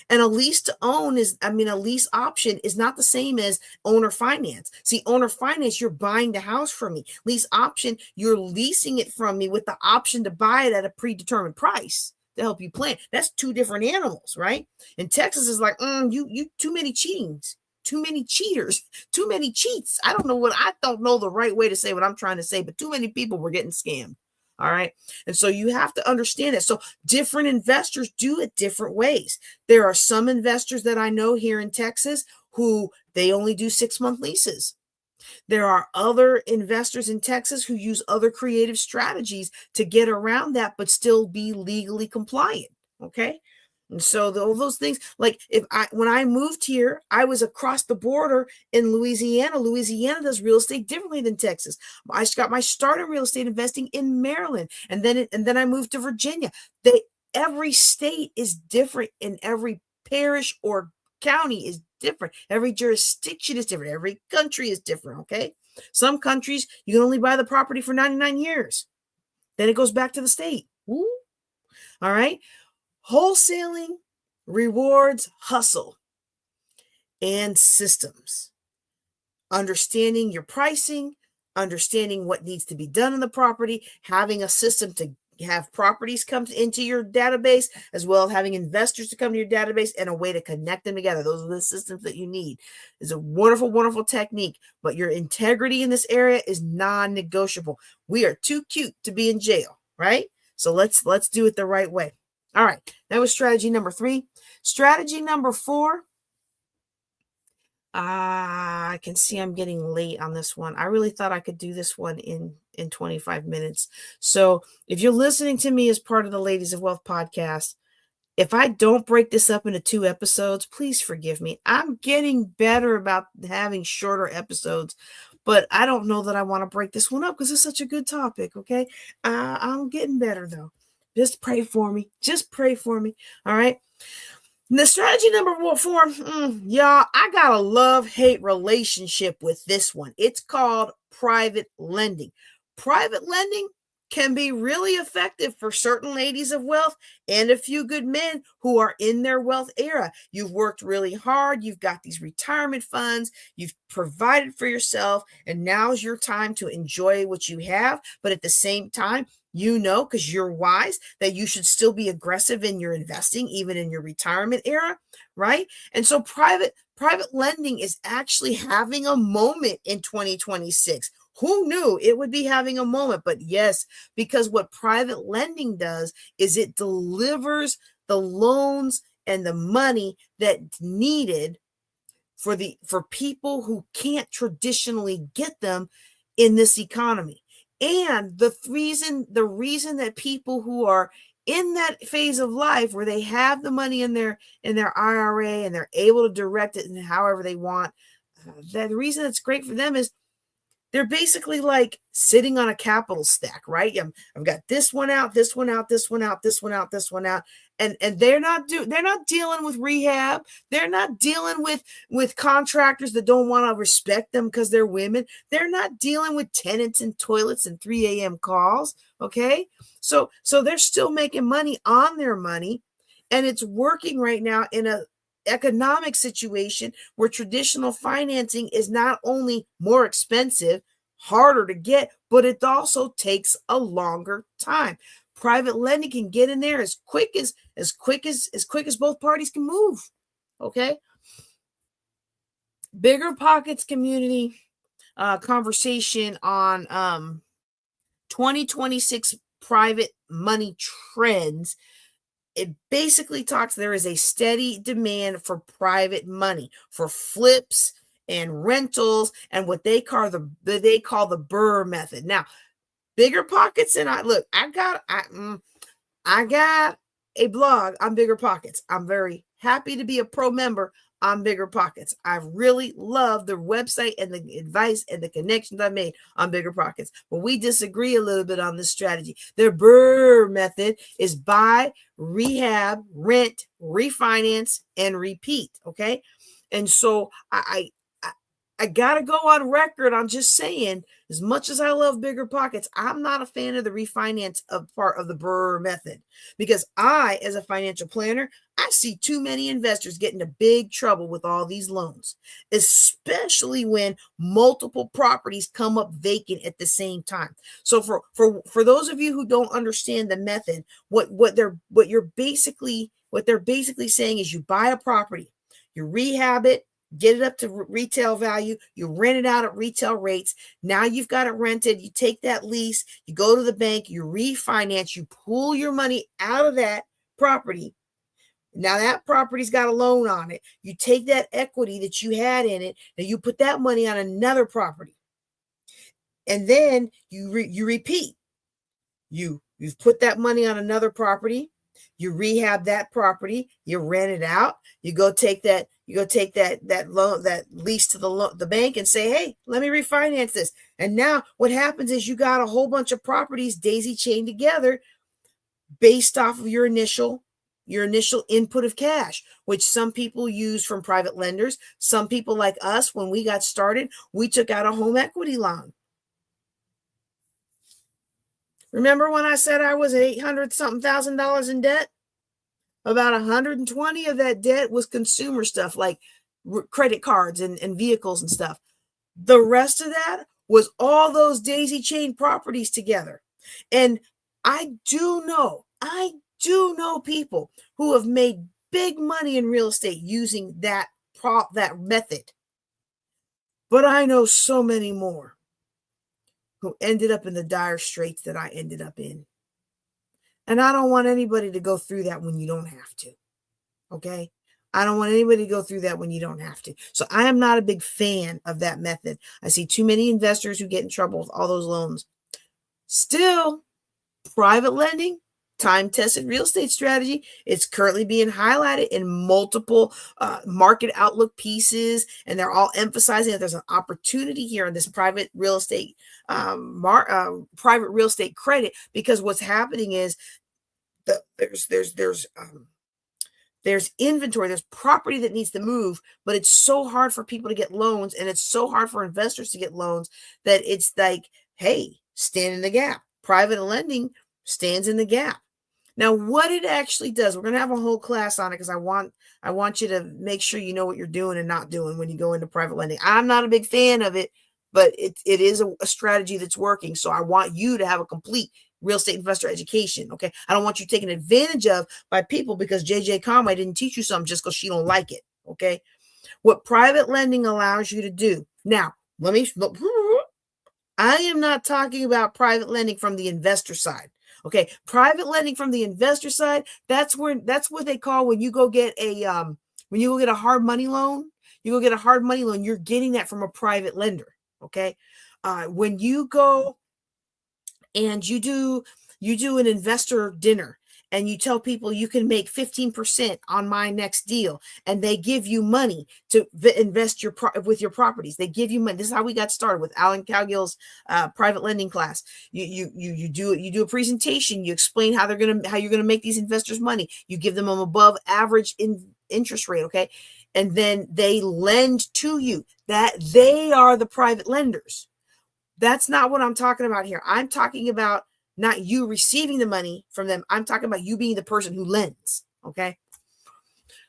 And a lease to own a lease option is not the same as owner finance. See, owner finance, you're buying the house from me. Lease option, you're leasing it from me with the option to buy it at a predetermined price to help you plan. That's 2 different animals, right? In Texas, is like, you too many cheatings, too many cheaters, too many cheats. I don't know the right way to say what I'm trying to say, but too many people were getting scammed. All right. And so you have to understand it. So different investors do it different ways. There are some investors that I know here in Texas who they only do 6-month leases. There are other investors in Texas who use other creative strategies to get around that, but still be legally compliant. Okay. And so all those things, like when I moved here, I was across the border in Louisiana. Louisiana does real estate differently than Texas. I got my start in real estate investing in Maryland, and then I moved to Virginia. Every state is different, and every parish or county is different. Every jurisdiction is different. Every country is different. Okay, some countries you can only buy the property for 99 years, then it goes back to the state. Ooh. All right. Wholesaling rewards hustle and systems. Understanding your pricing, understanding what needs to be done in the property, having a system to have properties come into your database, as well as having investors to come to your database, and a way to connect them together. Those are the systems that you need. It's a wonderful, wonderful technique, but your integrity in this area is non-negotiable. We are too cute to be in jail, right? So let's do it the right way. All right, that was strategy number 3. Strategy number 4. I can see I'm getting late on this one. I really thought I could do this one in 25 minutes. So if you're listening to me as part of the Ladies of Wealth podcast, if I don't break this up into 2 episodes, please forgive me. I'm getting better about having shorter episodes, but I don't know that I want to break this one up because it's such a good topic, okay? I'm getting better, though. Just pray for me. Just pray for me. All right. The strategy number 4, y'all, I got a love-hate relationship with this one. It's called private lending. Private lending can be really effective for certain ladies of wealth and a few good men who are in their wealth era. You've worked really hard. You've got these retirement funds. You've provided for yourself, and now's your time to enjoy what you have. But at the same time, you know, because you're wise, that you should still be aggressive in your investing, even in your retirement era, right? And so private lending is actually having a moment in 2026. Who knew it would be having a moment? But yes, because what private lending does is it delivers the loans and the money that's needed for people who can't traditionally get them in this economy. And the reason that people who are in that phase of life where they have the money in their IRA and they're able to direct it in however they want, the reason it's great for them is they're basically like sitting on a capital stack, right? I've got this one out, this one out, this one out, this one out, this one out. And they're not dealing with rehab. They're not dealing with contractors that don't want to respect them because they're women. They're not dealing with tenants and toilets and 3 a.m. calls. Okay. So they're still making money on their money. And it's working right now in a economic situation where traditional financing is not only more expensive, harder to get, but it also takes a longer time. Private lending can get in there as quick as both parties can move. Okay. Bigger Pockets community conversation on 2026 private money trends. It basically talks, there is a steady demand for private money, for flips and rentals and what they call the BRRRR method. Now, Bigger Pockets, and I got a blog on Bigger Pockets. I'm very happy to be a pro member on Bigger Pockets. I really love the website and the advice and the connections I made on Bigger Pockets. But we disagree a little bit on this strategy. Their BRRRR method is buy, rehab, rent, refinance, and repeat. Okay. And so I gotta go on record on just saying, as much as I love Bigger Pockets, I'm not a fan of the refinance of part of the BRRRR method, because I, as a financial planner, I see too many investors get into big trouble with all these loans, especially when multiple properties come up vacant at the same time. So for those of you who don't understand the method, what they're basically saying is, you buy a property, you rehab it, get it up to retail value, you rent it out at retail rates. Now you've got it rented. You take that lease, you go to the bank, you refinance, you pull your money out of that property. Now that property's got a loan on it. You take that equity that you had in it, now you put that money on another property. And then you repeat. You've put that money on another property, you rehab that property, you rent it out, you go take that loan, that lease to the bank, and say, hey, let me refinance this. And now what happens is, you got a whole bunch of properties daisy chained together based off of your initial input of cash, which some people use from private lenders. Some people, like us, when we got started, we took out a home equity loan. Remember when I said I was $800-something thousand in debt? About 120 of that debt was consumer stuff, like credit cards and vehicles and stuff. The rest of that was all those daisy chain properties together. And I do know people who have made big money in real estate using that method. But I know so many more who ended up in the dire straits that I ended up in. And I don't want anybody to go through that when you don't have to. Okay? I don't want anybody to go through that when you don't have to. So I am not a big fan of that method. I see too many investors who get in trouble with all those loans. Still, private lending, time-tested real estate strategy. It's currently being highlighted in multiple market outlook pieces, and they're all emphasizing that there's an opportunity here in this private real estate private real estate credit, because what's happening is there's inventory, there's property that needs to move, but it's so hard for people to get loans, and it's so hard for investors to get loans, that it's like, hey, stand in the gap. Private lending stands in the gap. Now, what it actually does, we're going to have a whole class on it, because I want you to make sure you know what you're doing and not doing when you go into private lending. I'm not a big fan of it, but it is a strategy that's working. So I want you to have a complete real estate investor education. Okay. I don't want you taken advantage of by people because JJ Conway didn't teach you something just because she don't like it. Okay. What private lending allows you to do. Now, I am not talking about private lending from the investor side. Okay. Private lending from the investor side, that's what they call when you go get a hard money loan. You're getting that from a private lender. Okay. When you go and you do an investor dinner, and you tell people you can make 15% on my next deal, and they give you money to invest with your properties. They give you money. This is how we got started with Alan Cowgill's private lending class. You do a presentation. You explain how you're gonna make these investors money. You give them an above average interest rate. Okay. And then they lend to you. That they are the private lenders. That's not what I'm talking about here. I'm talking about not you receiving the money from them. I'm talking about you being the person who lends. Okay.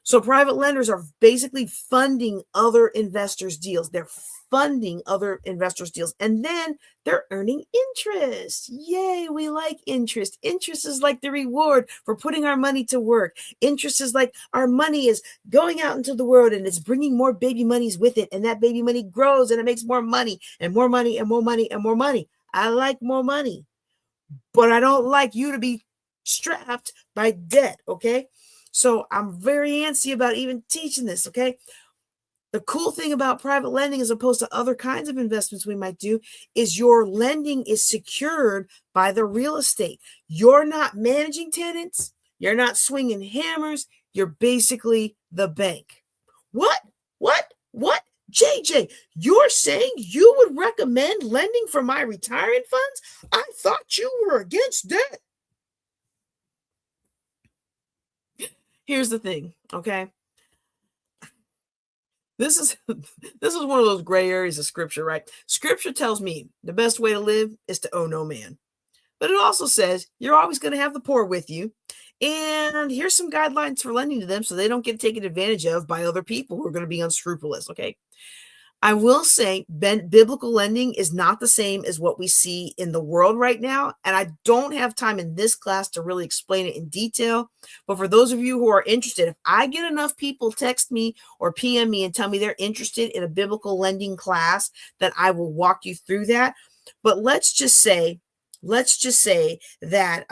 So private lenders are basically funding other investors' deals. They're funding other investors' deals, and then they're earning interest. Yay, we like interest. Interest is like the reward for putting our money to work. Interest is like our money is going out into the world, and it's bringing more baby monies with it, and that baby money grows, and it makes more money and more money and more money and more money. I like more money, but I don't like you to be strapped by debt, okay? So I'm very antsy about even teaching this, okay? The cool thing about private lending, as opposed to other kinds of investments we might do, is your lending is secured by the real estate. You're not managing tenants. You're not swinging hammers. You're basically the bank. What? JJ, you're saying you would recommend lending for my retirement funds? I thought you were against that. Here's the thing, okay? This is one of those gray areas of scripture, right? Scripture tells me the best way to live is to owe no man. But it also says you're always going to have the poor with you. And here's some guidelines for lending to them so they don't get taken advantage of by other people who are going to be unscrupulous, okay? I will say biblical lending is not the same as what we see in the world right now. And I don't have time in this class to really explain it in detail. But for those of you who are interested, if I get enough people text me or PM me and tell me they're interested in a biblical lending class, then I will walk you through that. But let's just say that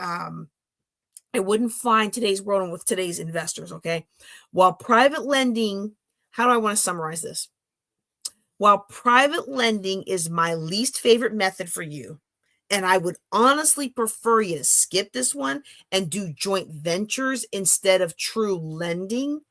I wouldn't find today's world with today's investors, okay? While private lending, how do I want to summarize this? While private lending is my least favorite method for you, and I would honestly prefer you to skip this one and do joint ventures instead of true lending,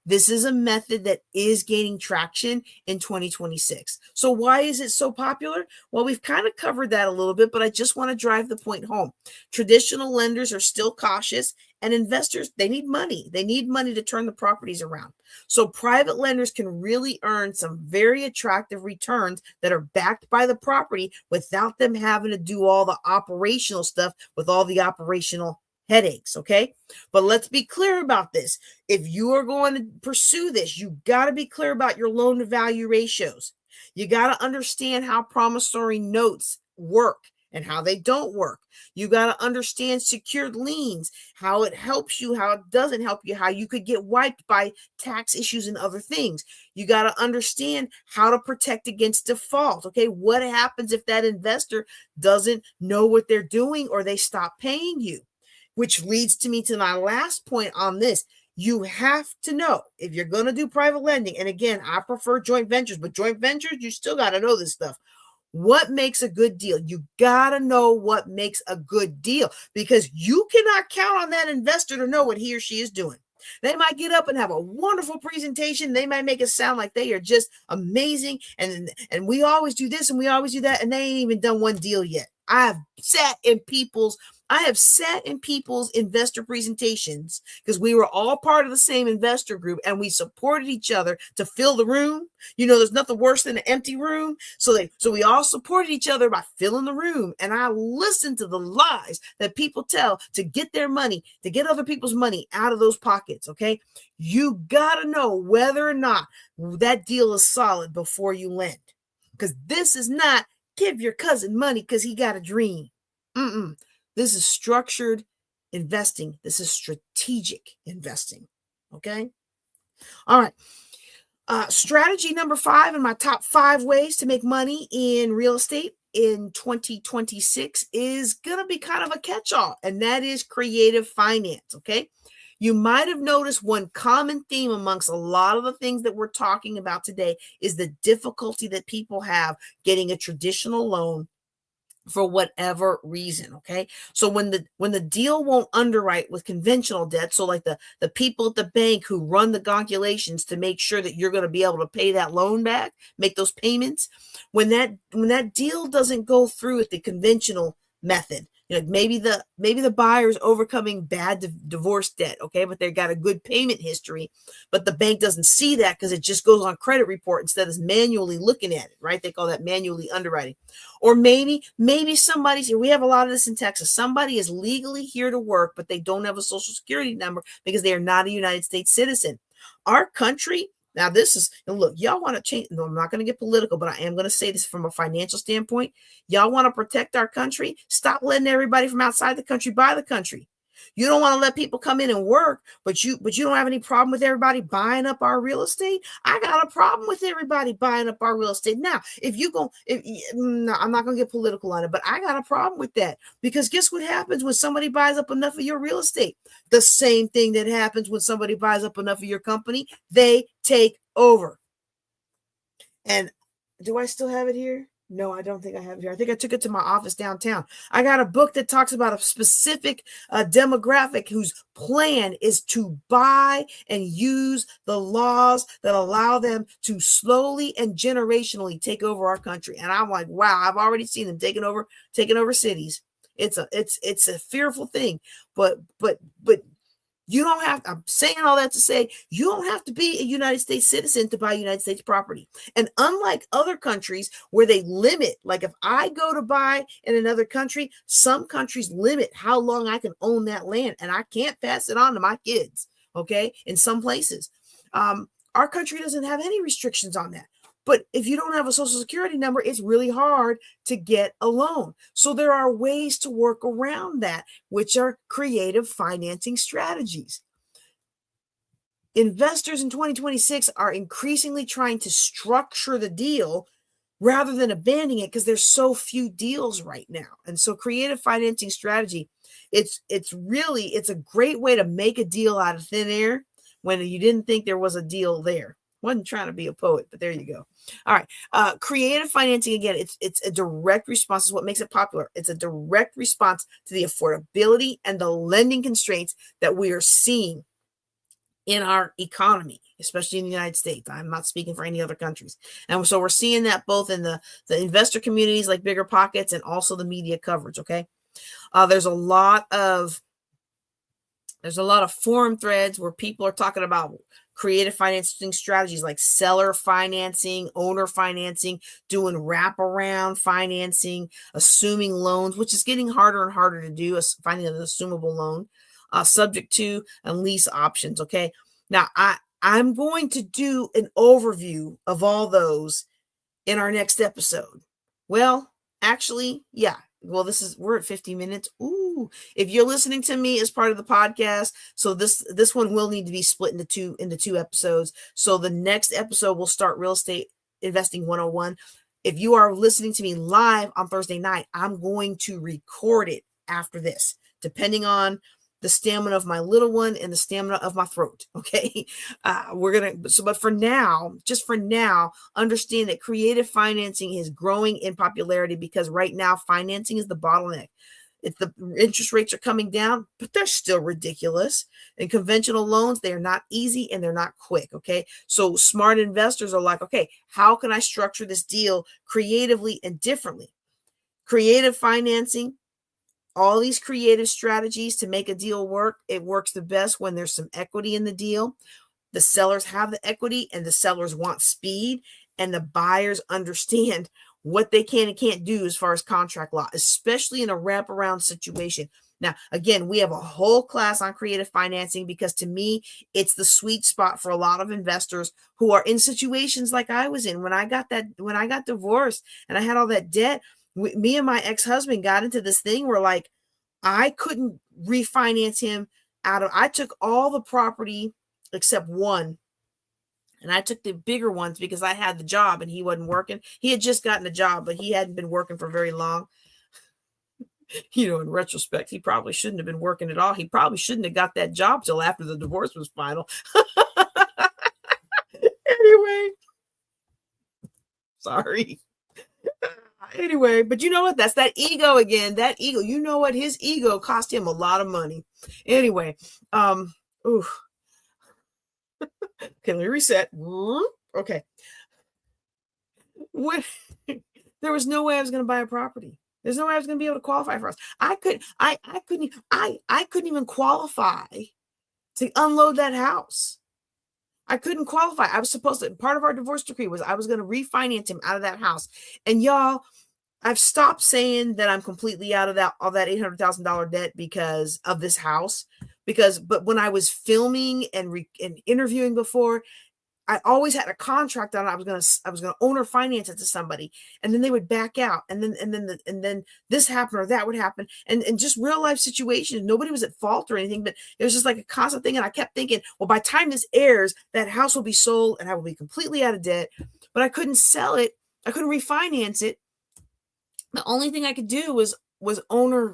this is a method that is gaining traction in 2026. So why is it so popular? Well, we've kind of covered that a little bit, but I just want to drive the point home. Traditional lenders are still cautious, and investors, they need money. They need money to turn the properties around. So private lenders can really earn some very attractive returns that are backed by the property without them having to do all the operational stuff with all the operational headaches, okay? But let's be clear about this. If you are going to pursue this, you got to be clear about your loan to value ratios. You got to understand how promissory notes work and how they don't work. You got to understand secured liens, how it helps you, how it doesn't help you, how you could get wiped by tax issues and other things. You got to understand how to protect against default. Okay, what happens if that investor doesn't know what they're doing or they stop paying you? Which leads to me to my last point on this. You have to know if you're going to do private lending. And again, I prefer joint ventures, but joint ventures, you still got to know this stuff. What makes a good deal? You got to know what makes a good deal because you cannot count on that investor to know what he or she is doing. They might get up and have a wonderful presentation. They might make it sound like they are just amazing. And we always do this and we always do that. And they ain't even done one deal yet. I have sat in people's investor presentations because we were all part of the same investor group and we supported each other to fill the room. You know, there's nothing worse than an empty room. So we all supported each other by filling the room. And I listened to the lies that people tell to get their money, to get other people's money out of those pockets. Okay. You got to know whether or not that deal is solid before you lend. Because this is not give your cousin money because he got a dream. This is structured investing. This is strategic investing. Okay. All right. Strategy number 5 in my top 5 ways to make money in real estate in 2026 is going to be kind of a catch-all, and that is creative finance. Okay. You might have noticed one common theme amongst a lot of the things that we're talking about today is the difficulty that people have getting a traditional loan for whatever reason. Okay. So when the deal won't underwrite with conventional debt, so like the people at the bank who run the calculations to make sure that you're going to be able to pay that loan back, make those payments, when that deal doesn't go through with the conventional method, you know, maybe the buyer's overcoming bad divorce debt, okay, but they've got a good payment history, but the bank doesn't see that because it just goes on credit report instead of manually looking at it, right? They call that manually underwriting. Or maybe somebody's here. We have a lot of this in Texas. Somebody is legally here to work, but they don't have a social security number because they are not a United States citizen. Our country. Now, this is, look, y'all want to change. No, I'm not going to get political, but I am going to say this from a financial standpoint. Y'all want to protect our country. Stop letting everybody from outside the country buy the country. You don't want to let people come in and work, but you don't have any problem with everybody buying up our real estate. I got a problem with everybody buying up our real estate. Now, no, I'm not going to get political on it, but I got a problem with that because guess what happens when somebody buys up enough of your real estate? The same thing that happens when somebody buys up enough of your company, they take over. And do I still have it here? No, I don't think I have it here. I think I took it to my office downtown. I got a book that talks about a specific demographic whose plan is to buy and use the laws that allow them to slowly and generationally take over our country. And I'm like, wow, I've already seen them taking over cities. It's a fearful thing, but you don't have, I'm saying all that to say, you don't have to be a United States citizen to buy United States property. And unlike other countries where they limit, like if I go to buy in another country, some countries limit how long I can own that land, and I can't pass it on to my kids, okay, in some places. Our country doesn't have any restrictions on that. But if you don't have a social security number, it's really hard to get a loan. So there are ways to work around that, which are creative financing strategies. Investors in 2026 are increasingly trying to structure the deal rather than abandoning it because there's so few deals right now. And so creative financing strategy, it's a great way to make a deal out of thin air when you didn't think there was a deal there. Wasn't trying to be a poet, but there you go. All right. Creative financing, again, it's a direct response. Is what makes it popular. It's a direct response to the affordability and the lending constraints that we are seeing in our economy, especially in the United States. I'm not speaking for any other countries. And so we're seeing that both in the investor communities like Bigger Pockets and also the media coverage. Okay. There's a lot of forum threads where people are talking about creative financing strategies like seller financing, owner financing, doing wraparound financing, assuming loans, which is getting harder and harder to do, finding an assumable loan, subject to and lease options. Okay. Now I'm going to do an overview of all those in our next episode. Well, actually, yeah. Well, we're at 50 minutes. Ooh, if you're listening to me as part of the podcast, so this one will need to be split into two episodes. So the next episode will start Real Estate Investing 101. If you are listening to me live on Thursday night, I'm going to record it after this, depending on the stamina of my little one and the stamina of my throat. Okay. But for now, understand that creative financing is growing in popularity because right now financing is the bottleneck. If the interest rates are coming down, but they're still ridiculous. And conventional loans, they are not easy and they're not quick. Okay. So smart investors are like, okay, how can I structure this deal creatively and differently? Creative financing, all these creative strategies to make a deal work. It works the best when there's some equity in the deal. The sellers have the equity and the sellers want speed, and the buyers understand what they can and can't do as far as contract law, especially in a wraparound situation. Now, again, we have a whole class on creative financing because to me, it's the sweet spot for a lot of investors who are in situations like I was in when I got divorced and I had all that debt. Me and my ex-husband got into this thing where like I couldn't refinance him I took all the property except one, and I took the bigger ones because I had the job and he wasn't working. He had just gotten a job, but he hadn't been working for very long. In retrospect, he probably shouldn't have been working at all. He probably shouldn't have got that job till after the divorce was final. Anyway, sorry. Anyway, but you know what? That's that ego again. That ego. You know what? His ego cost him a lot of money. Anyway, okay, let me reset. Okay. There was no way I was going to buy a property. There's no way I was going to be able to qualify for us. I couldn't even qualify to unload that house. I couldn't qualify. I was supposed to, part of our divorce decree was I was going to refinance him out of that house. And y'all, I've stopped saying that I'm completely out of that $800,000 debt because of this house. But when I was filming and interviewing before, I always had a contract on it. I was gonna owner finance it to somebody, and then they would back out, and then this happened or that would happen, and just real life situations. Nobody was at fault or anything, but it was just like a constant thing. And I kept thinking, well, by the time this airs, that house will be sold, and I will be completely out of debt. But I couldn't sell it. I couldn't refinance it. The only thing I could do was owner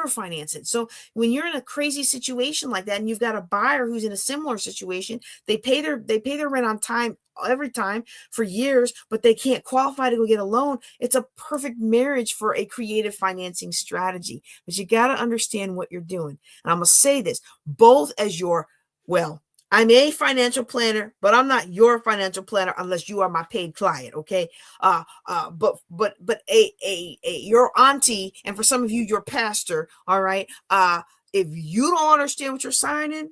finance it. So when you're in a crazy situation like that and you've got a buyer who's in a similar situation, they pay their rent on time every time for years, but they can't qualify to go get a loan. It's a perfect marriage for a creative financing strategy. But you got to understand what you're doing. And I'm going to say this both as I'm a financial planner, but I'm not your financial planner unless you are my paid client, okay? But your auntie, and for some of you, your pastor, all right? If you don't understand what you're signing,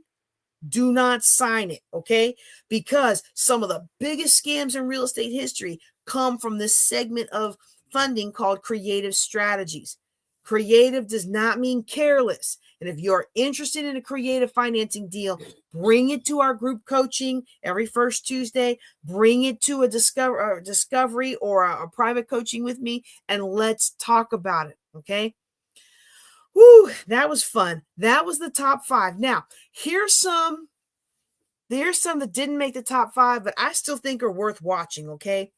do not sign it, okay? Because some of the biggest scams in real estate history come from this segment of funding called creative strategies. Creative does not mean careless. And if you're interested in a creative financing deal, bring it to our group coaching every first Tuesday. Bring it to a discovery or a private coaching with me, and let's talk about it, okay? Whew, that was fun. That was the top 5. Now, here's some that didn't make the top 5, but I still think are worth watching, okay?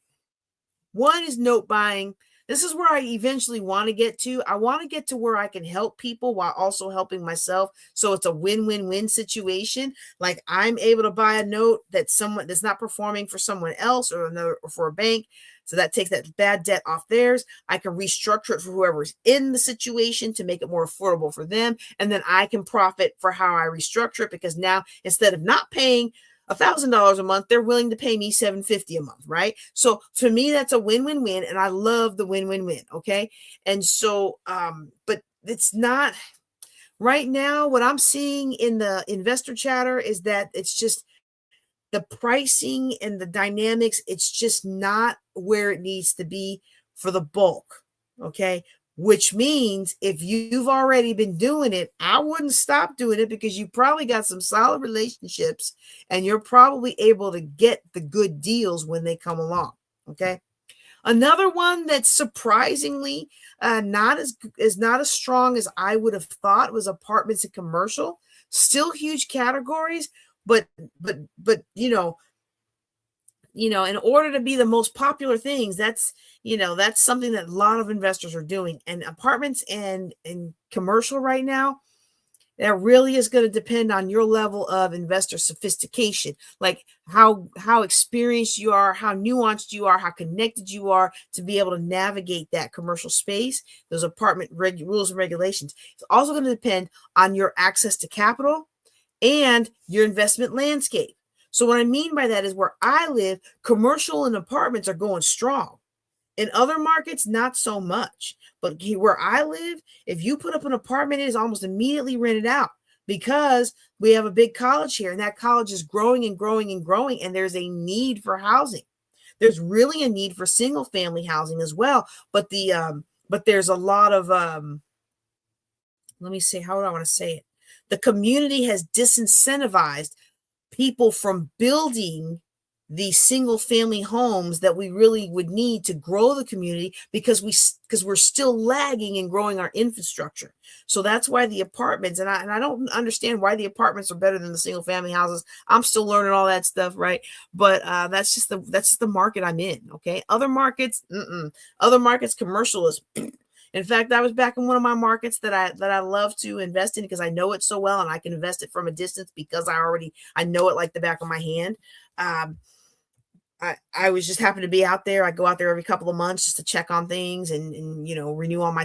One is note buying. This is where I eventually want to get to. I want to get to where I can help people while also helping myself. So it's a win-win-win situation. Like I'm able to buy a note that someone that's not performing for someone else or for a bank. So that takes that bad debt off theirs. I can restructure it for whoever's in the situation to make it more affordable for them. And then I can profit for how I restructure it, because now instead of not paying $1,000 a month, they're willing to pay me $750 a month, right? So for me, that's a win-win-win, and I love the win-win-win. Okay, and so, but it's not right now. What I'm seeing in the investor chatter is that it's just the pricing and the dynamics. It's just not where it needs to be for the bulk. Okay. Which means if you've already been doing it, I wouldn't stop doing it, because you probably got some solid relationships and you're probably able to get the good deals when they come along. Okay. Another one that's surprisingly not as strong as I would have thought was apartments and commercial. Still huge categories, but in order to be the most popular things, that's something that a lot of investors are doing. And apartments and commercial right now, that really is going to depend on your level of investor sophistication, like how experienced you are, how nuanced you are, how connected you are to be able to navigate that commercial space, those apartment rules and regulations. It's also going to depend on your access to capital and your investment landscape. So what I mean by that is, where I live, commercial and apartments are going strong. In other markets, not so much. But where I live, if you put up an apartment, it is almost immediately rented out, because we have a big college here, and that college is growing and growing and growing, and there's a need for housing. There's really a need for single family housing as well. But there's a lot of let me see, how do I want to say it? The community has disincentivized people from building these single family homes that we really would need to grow the community, because we're still lagging in growing our infrastructure. So that's why the apartments, and I don't understand why the apartments are better than the single family houses. I'm still learning all that stuff, right? But that's just the market I'm in. Okay, other markets, commercial is. In fact, I was back in one of my markets that I love to invest in, because I know it so well, and I can invest it from a distance because I know it like the back of my hand. I was just happened to be out there. I go out there every couple of months just to check on things and renew all my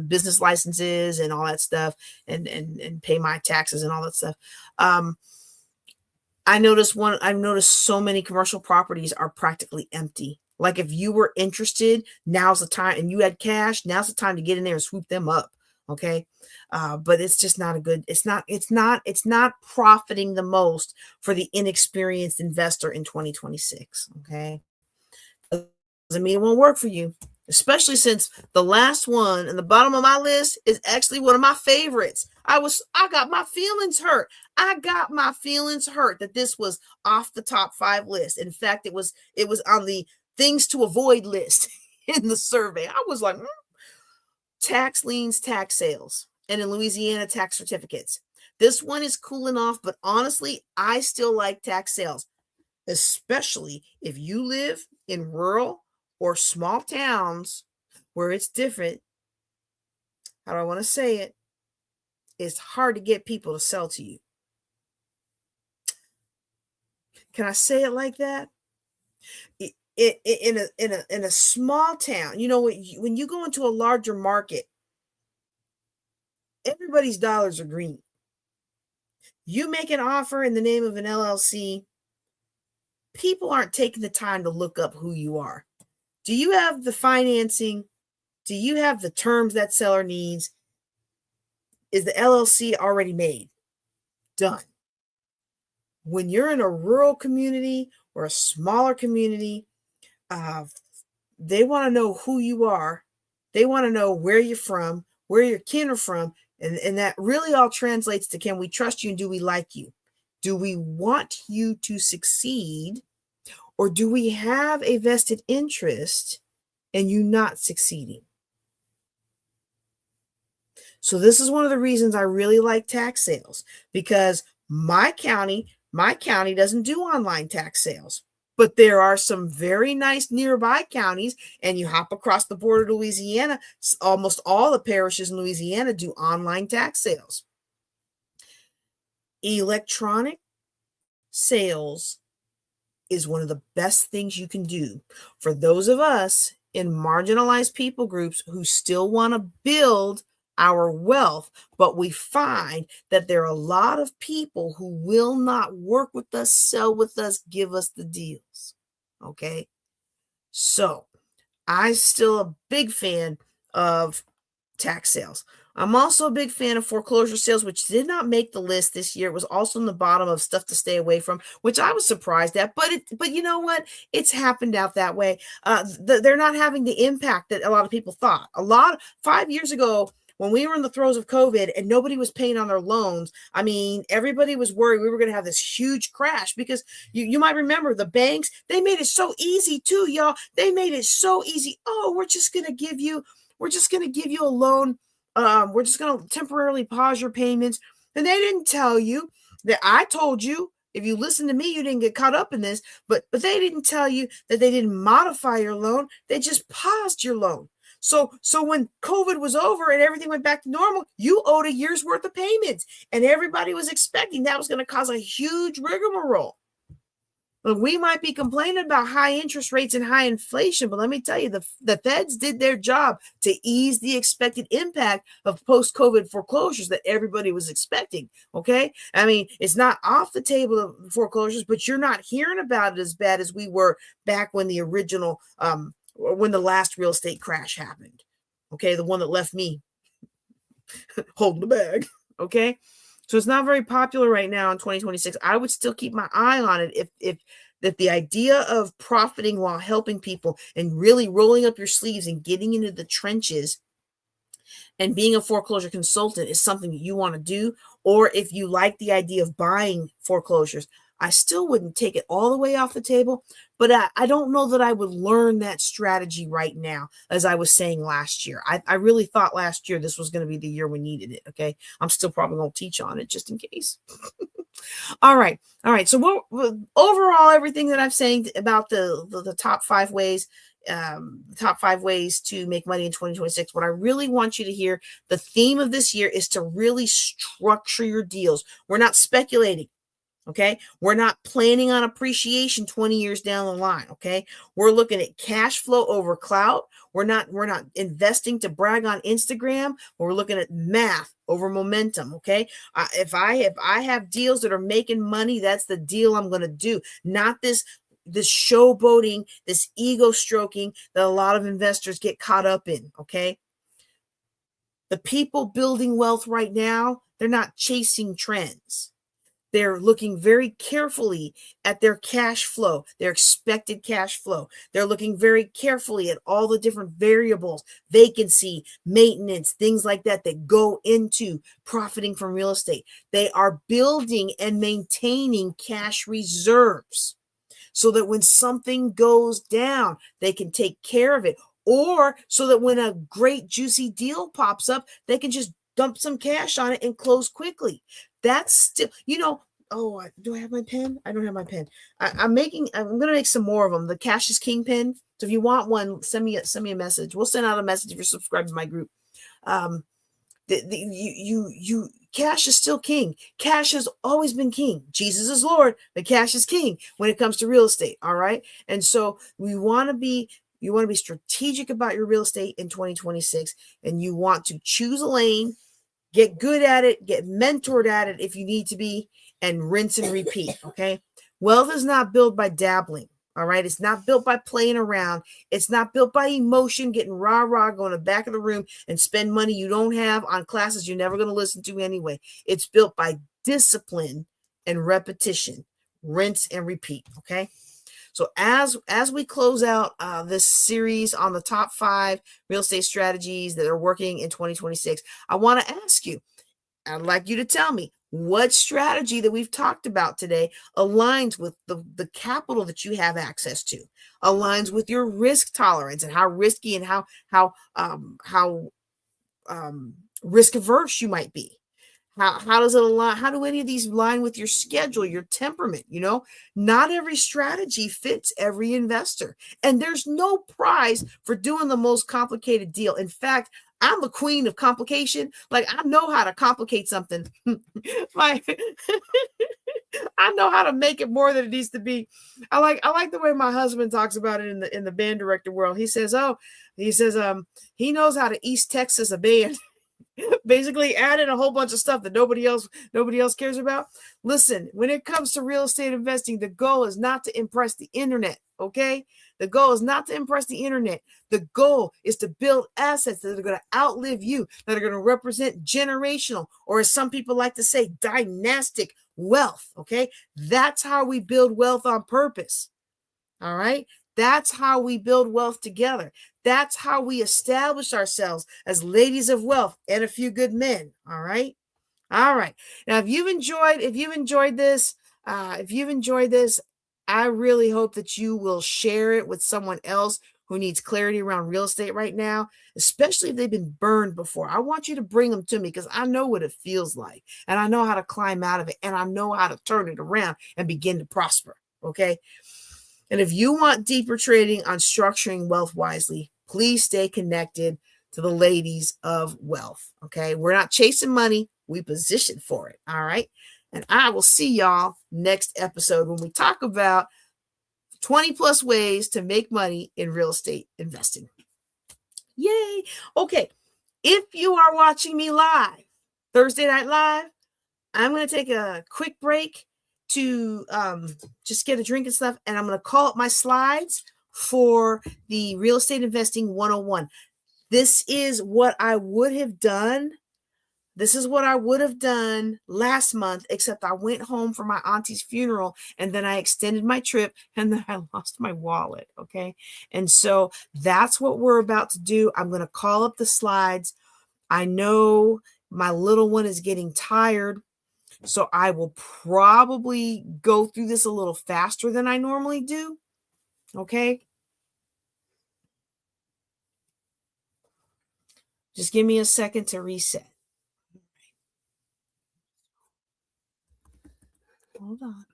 business licenses and all that stuff, and pay my taxes and all that stuff. I've noticed so many commercial properties are practically empty. Like if you were interested, now's the time, and you had cash, now's the time to get in there and swoop them up. Okay. But it's just not it's not profiting the most for the inexperienced investor in 2026. Okay. Doesn't mean it won't work for you, especially since the last one in the bottom of my list is actually one of my favorites. I got my feelings hurt. I got my feelings hurt that this was off the top 5 list. In fact, it was on the things to avoid list in the survey. I was like, tax liens, tax sales, and in Louisiana, tax certificates. This one is cooling off, but honestly, I still like tax sales, especially if you live in rural or small towns where it's different. How do I want to say it? It's hard to get people to sell to you. Can I say it like that? In a small town, when you go into a larger market, everybody's dollars are green. You make an offer in the name of an LLC, people aren't taking the time to look up who you are. Do you have the financing? Do you have the terms that seller needs? Is the LLC already made? Done. When you're in a rural community or a smaller community, they want to know who you are. They want to know where you're from, where your kin are from. And that really all translates to, can we trust you and do we like you? Do we want you to succeed, or do we have a vested interest in you not succeeding? So this is one of the reasons I really like tax sales, because my county doesn't do online tax sales. But there are some very nice nearby counties, and you hop across the border to Louisiana, almost all the parishes in Louisiana do online tax sales. Electronic sales is one of the best things you can do for those of us in marginalized people groups who still want to build our wealth, but we find that there are a lot of people who will not work with us, sell with us, give us the deals. Okay. So I'm still a big fan of tax sales. I'm also a big fan of foreclosure sales, which did not make the list this year. It was also in the bottom of stuff to stay away from, which I was surprised at. But you know what? It's happened out that way. They're not having the impact that a lot of people thought. 5 years ago, when we were in the throes of COVID and nobody was paying on their loans, I mean, everybody was worried we were going to have this huge crash, because you might remember the banks, they made it so easy too, y'all. They made it so easy. Oh, we're just going to give you a loan. We're just going to temporarily pause your payments. And they didn't tell you that. I told you, if you listen to me, you didn't get caught up in this, but they didn't tell you that they didn't modify your loan. They just paused your loan. So when COVID was over and everything went back to normal, you owed a year's worth of payments, and everybody was expecting that was going to cause a huge rigmarole. But we might be complaining about high interest rates and high inflation, but let me tell you, the feds did their job to ease the expected impact of post-COVID foreclosures that everybody was expecting, okay? I mean, it's not off the table of foreclosures, but you're not hearing about it as bad as we were back when the original, when the last real estate crash happened, okay? The one that left me holding the bag, okay? So it's not very popular right now in 2026. I would still keep my eye on it if the idea of profiting while helping people and really rolling up your sleeves and getting into the trenches and being a foreclosure consultant is something that you want to do, or if you like the idea of buying foreclosures, I still wouldn't take it all the way off the table, but I don't know that I would learn that strategy right now, as I was saying last year. I really thought last year this was going to be the year we needed it, okay? I'm still probably going to teach on it just in case. All right. So overall, everything that I'm saying about the top 5 ways, to make money in 2026, what I really want you to hear, the theme of this year is to really structure your deals. We're not speculating. Okay. We're not planning on appreciation 20 years down the line. Okay. We're looking at cash flow over clout. We're not investing to brag on Instagram. We're looking at math over momentum. Okay. If I have deals that are making money, that's the deal I'm going to do. Not this showboating, this ego stroking that a lot of investors get caught up in. Okay. The people building wealth right now, they're not chasing trends. They're looking very carefully at their cash flow, their expected cash flow. They're looking very carefully at all the different variables, vacancy, maintenance, things like that go into profiting from real estate. They are building and maintaining cash reserves so that when something goes down, they can take care of it. Or so that when a great juicy deal pops up, they can just dump some cash on it and close quickly. That's still, oh, do I have my pen? I don't have my pen. I'm going to make some more of them. The Cash is King pen. So if you want one, send me a message. We'll send out a message if you're subscribed to my group. cash is still king. Cash has always been king. Jesus is Lord, but cash is king when it comes to real estate. All right. And so you want to be strategic about your real estate in 2026, and you want to choose a lane, get good at it, get mentored at it if you need to be, and rinse and repeat. Okay. Wealth is not built by dabbling. All right. It's not built by playing around. It's not built by emotion, getting rah-rah, going to the back of the room and spend money you don't have on classes you're never going to listen to anyway. It's built by discipline and repetition. Rinse and repeat. Okay. So as we close out this series on the top 5 real estate strategies that are working in 2026, I want to ask you, I'd like you to tell me what strategy that we've talked about today aligns with the capital that you have access to, aligns with your risk tolerance and how risky and how risk averse you might be. How does it align? How do any of these align with your schedule, your temperament? Not every strategy fits every investor, and there's no prize for doing the most complicated deal. In fact, I'm the queen of complication. Like, I know how to complicate something. I know how to make it more than it needs to be. I like the way my husband talks about it in the band director world. He says, he knows how to East Texas a band. Basically add in a whole bunch of stuff that nobody else cares about. Listen, when it comes to real estate investing, the goal is not to impress the internet. Okay. The goal is not to impress the internet. The goal is to build assets that are going to outlive you, that are going to represent generational, or as some people like to say, dynastic wealth. Okay. That's how we build wealth on purpose. All right. That's how we build wealth together. That's how we establish ourselves as ladies of wealth and a few good men. All right. All right. Now, if you've enjoyed this, I really hope that you will share it with someone else who needs clarity around real estate right now, especially if they've been burned before. I want you to bring them to me because I know what it feels like, and I know how to climb out of it, and I know how to turn it around and begin to prosper. Okay. And if you want deeper trading on structuring wealth wisely, please stay connected to the ladies of wealth. Okay. We're not chasing money. We position for it. All right. And I will see y'all next episode when we talk about 20 plus ways to make money in real estate investing. Yay. Okay. If you are watching me live, Thursday Night Live, I'm going to take a quick break to just get a drink and stuff, and I'm going to call up my slides for the Real Estate Investing 101. This is what I would have done. This is what I would have done last month, except I went home for my auntie's funeral, and then I extended my trip, and then I lost my wallet, okay? And so that's what we're about to do. I'm going to call up the slides. I know my little one is getting tired, so I will probably go through this a little faster than I normally do. Okay. Just give me a second to reset. Hold on.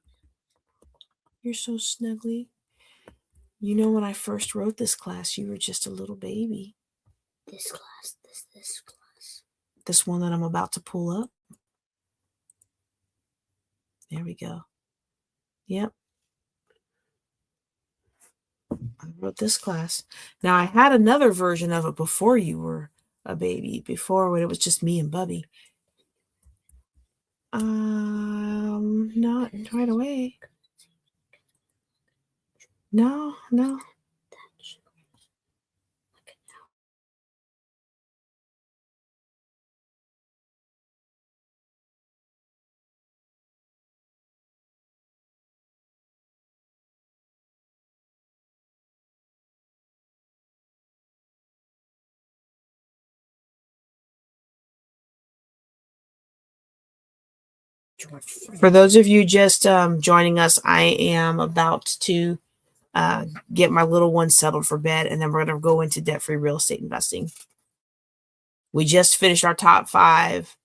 You're so snuggly. When I first wrote this class, you were just a little baby. This class, this class. This one that I'm about to pull up. There we go. Yep. I wrote this class. Now, I had another version of it before you were a baby, before when it was just me and Bubby. Not right away. No. For those of you just joining us, I am about to get my little one settled for bed, and then we're going to go into debt-free real estate investing. We just finished our top 5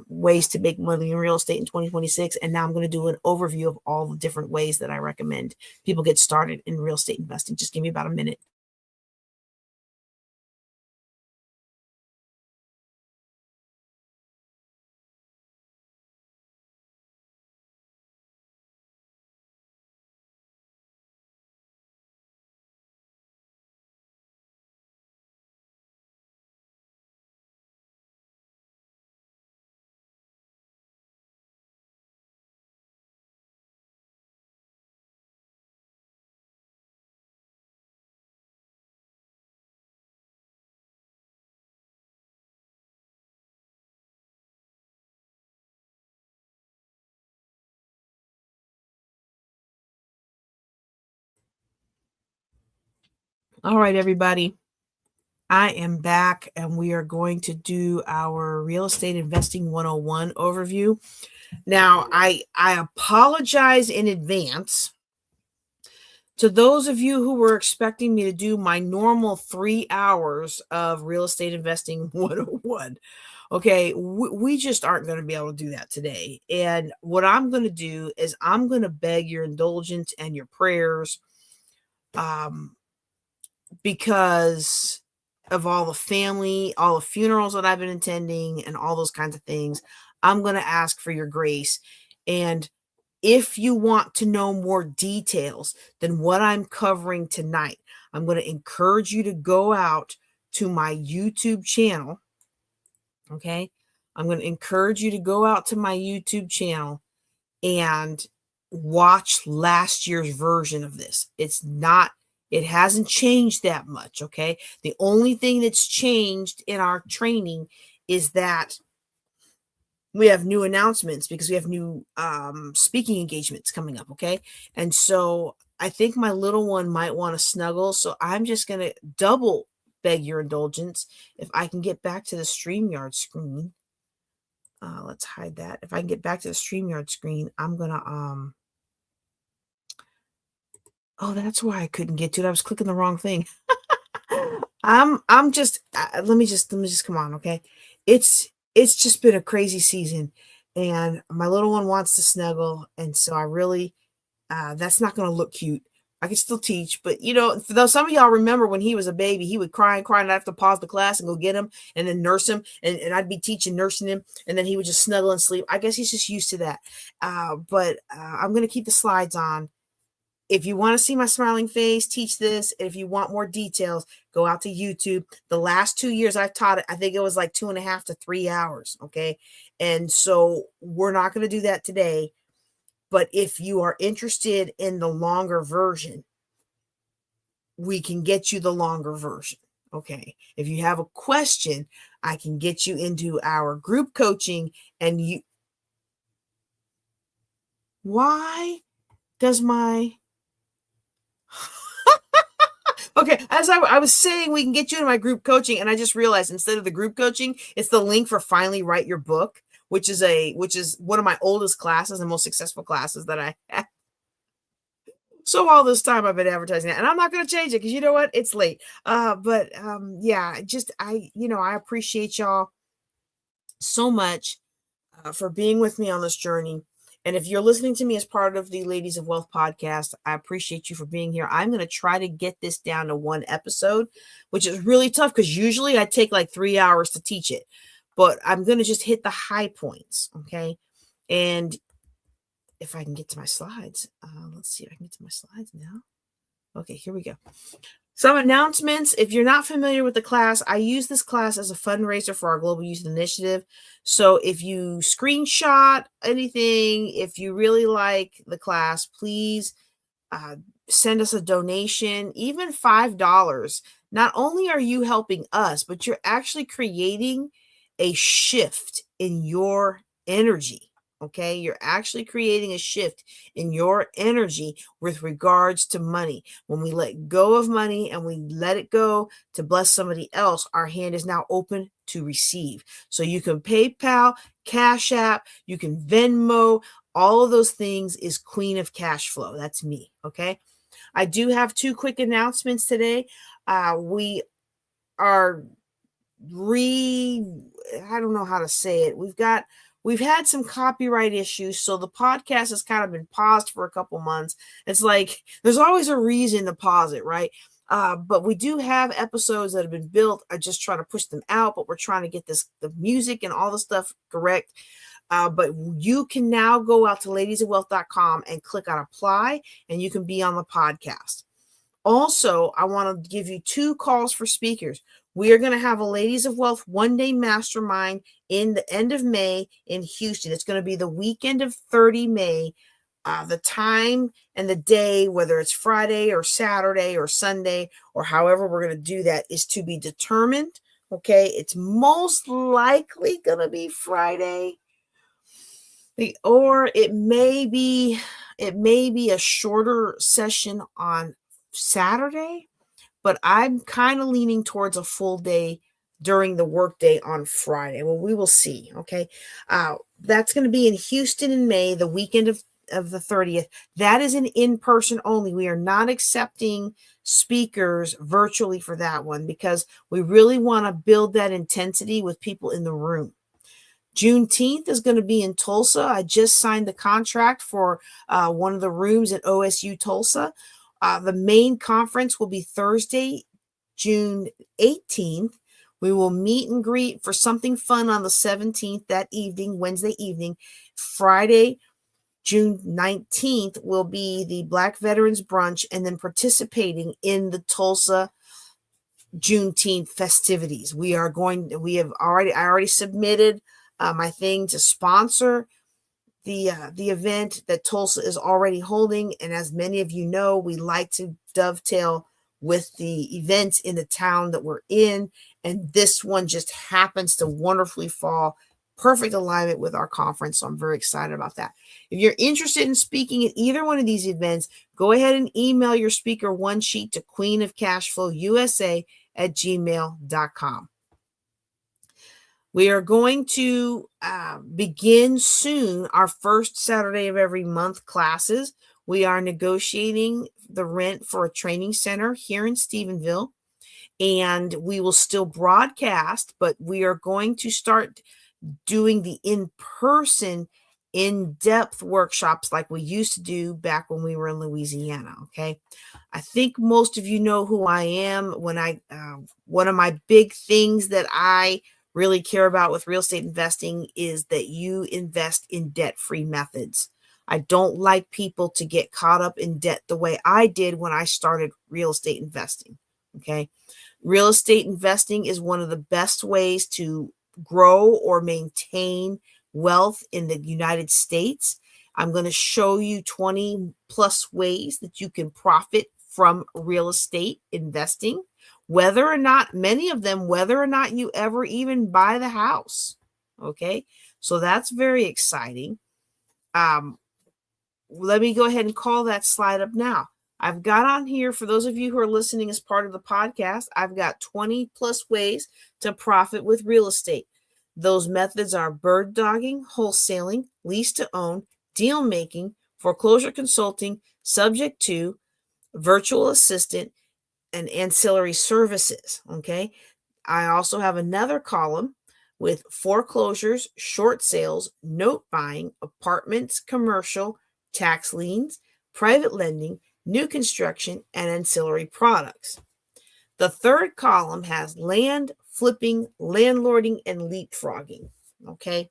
ways to make money in real estate in 2026, and now I'm going to do an overview of all the different ways that I recommend people get started in real estate investing. Just give me about a minute. All right, everybody. I am back and we are going to do our real estate investing 101 overview. Now, I apologize in advance to those of you who were expecting me to do my normal 3 hours of real estate investing 101. Okay, we just aren't going to be able to do that today. And what I'm going to do is I'm going to beg your indulgence and your prayers, because of all the family, all the funerals that I've been attending, and all those kinds of things. I'm going to ask for your grace. And if you want to know more details than what I'm covering tonight, I'm going to encourage you to go out to my YouTube channel. Okay. I'm going to encourage you to go out to my YouTube channel and watch last year's version of this. It hasn't changed that much. Okay. The only thing that's changed in our training is that we have new announcements because we have new speaking engagements coming up. Okay. And so I think my little one might want to snuggle. So I'm just going to double beg your indulgence. If I can get back to the StreamYard screen, let's hide that. If I can get back to the StreamYard screen, I'm going to, oh, that's why I couldn't get to it. I was clicking the wrong thing. I'm just, let me just come on. Okay. It's just been a crazy season and my little one wants to snuggle. And so I really, that's not going to look cute. I can still teach, but though some of y'all remember when he was a baby, he would cry and cry and I'd have to pause the class and go get him and then nurse him. And I'd be nursing him. And then he would just snuggle and sleep. I guess he's just used to that. But I'm going to keep the slides on. If you want to see my smiling face, teach this. If you want more details, go out to YouTube. The last 2 years I've taught it, I think it was like 2.5 to 3 hours. Okay. And so we're not going to do that today. But if you are interested in the longer version, we can get you the longer version. Okay. If you have a question, I can get you into our group coaching and why does my, okay, as I was saying, we can get you into my group coaching, and I just realized instead of the group coaching, it's the link for Finally Write Your Book, which is one of my oldest classes and most successful classes that I have. So all this time I've been advertising it, and I'm not going to change it because you know what? It's late. Yeah, I appreciate y'all so much for being with me on this journey. And if you're listening to me as part of the Ladies of Wealth podcast, I appreciate you for being here. I'm going to try to get this down to one episode, which is really tough because usually I take like 3 hours to teach it, but I'm going to just hit the high points. Okay. And if I can get to my slides, let's see if I can get to my slides now. Okay, here we go. Some announcements. If you're not familiar with the class, I use this class as a fundraiser for our Global Youth Initiative. So if you screenshot anything, if you really like the class, please send us a donation, even $5. Not only are you helping us, but you're actually creating a shift in your energy. Okay, you're actually creating a shift in your energy with regards to money. When we let go of money and we let it go to bless somebody else, our hand is now open to receive. So you can PayPal, Cash App, you can Venmo, all of those things is Queen of Cash Flow. That's me. Okay, I do have 2 quick announcements today. We are I don't know how to say it. We've had some copyright issues, so the podcast has kind of been paused for a couple months. It's like there's always a reason to pause it, right? But we do have episodes that have been built. I just try to push them out, but we're trying to get the music and all the stuff correct. But you can now go out to ladiesofwealth.com and click on apply, and you can be on the podcast. Also, I want to give you 2 calls for speakers. We are going to have a Ladies of Wealth one-day mastermind in the end of May in Houston. It's going to be the weekend of 30 May. The time and the day, whether it's Friday or Saturday or Sunday or however we're going to do that, is to be determined. Okay, it's most likely going to be Friday, or it may be a shorter session on Saturday. but I'm kind of leaning towards a full day during the workday on Friday. Well, we will see. Okay. That's going to be in Houston in May, the weekend of the 30th. That is an in-person only. We are not accepting speakers virtually for that one because we really want to build that intensity with people in the room. Juneteenth is going to be in Tulsa. I just signed the contract for one of the rooms at OSU Tulsa. The main conference will be Thursday, June 18th. We will meet and greet for something fun on the 17th that evening, Wednesday evening. Friday, June 19th will be the Black Veterans Brunch, and then participating in the Tulsa Juneteenth festivities. I already submitted my thing to sponsor the event that Tulsa is already holding. And as many of you know, we like to dovetail with the events in the town that we're in. And this one just happens to wonderfully fall perfect alignment with our conference. So I'm very excited about that. If you're interested in speaking at either one of these events, go ahead and email your speaker one sheet to queenofcashflowusa@gmail.com. We are going to begin soon our first Saturday of every month classes. We are negotiating the rent for a training center here in Stephenville, and we will still broadcast, but we are going to start doing the in-person, in-depth workshops like we used to do back when we were in Louisiana. Okay. I think most of you know who I am. One of my big things that I really care about with real estate investing is that you invest in debt-free methods. I don't like people to get caught up in debt the way I did when I started real estate investing. Okay. Real estate investing is one of the best ways to grow or maintain wealth in the United States. I'm going to show you 20 plus ways that you can profit from real estate investing, whether or not you ever even buy the house. Okay. So that's very exciting. Let me go ahead and call that slide up now. I've got on here, for those of you who are listening as part of the podcast, I've got 20 plus ways to profit with real estate. Those methods are bird dogging, wholesaling, lease to own, deal making, foreclosure consulting, subject to, virtual assistant, and ancillary services. Okay. I also have another column with foreclosures, short sales, note buying, apartments, commercial, tax liens, private lending, new construction, and ancillary products. The third column has land, flipping, landlording, and leapfrogging. Okay.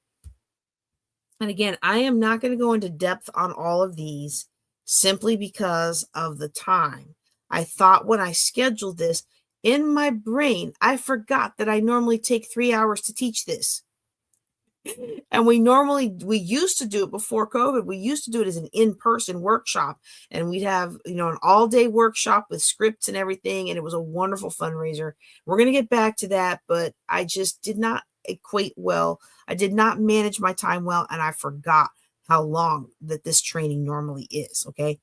And again, I am not going to go into depth on all of these simply because of the time. I thought when I scheduled this, in my brain, I forgot that I normally take 3 hours to teach this. And we used to do it before COVID. We used to do it as an in-person workshop, and we'd have, an all-day workshop with scripts and everything. And it was a wonderful fundraiser. We're going to get back to that, but I just did not equate well. I did not manage my time well, and I forgot how long that this training normally is. Okay.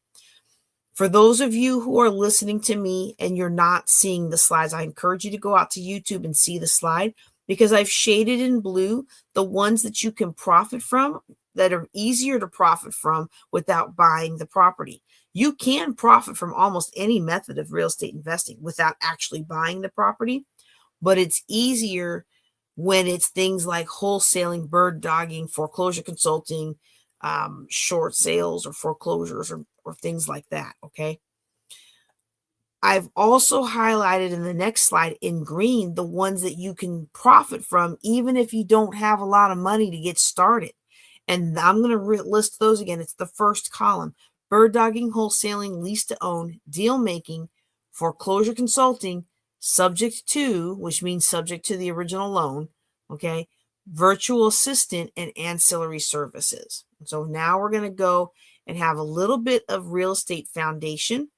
For those of you who are listening to me and you're not seeing the slides, I encourage you to go out to YouTube and see the slide, because I've shaded in blue the ones that you can profit from, that are easier to profit from without buying the property. You can profit from almost any method of real estate investing without actually buying the property, but it's easier when it's things like wholesaling, bird dogging, foreclosure consulting, short sales or foreclosures or things like that. Okay. I've also highlighted in the next slide in green the ones that you can profit from, even if you don't have a lot of money to get started. And I'm going to list those again. It's the first column: bird dogging, wholesaling, lease to own, deal making, foreclosure consulting, subject to, which means subject to the original loan. Okay. Virtual assistant, and ancillary services. So now we're going to go and have a little bit of real estate foundation.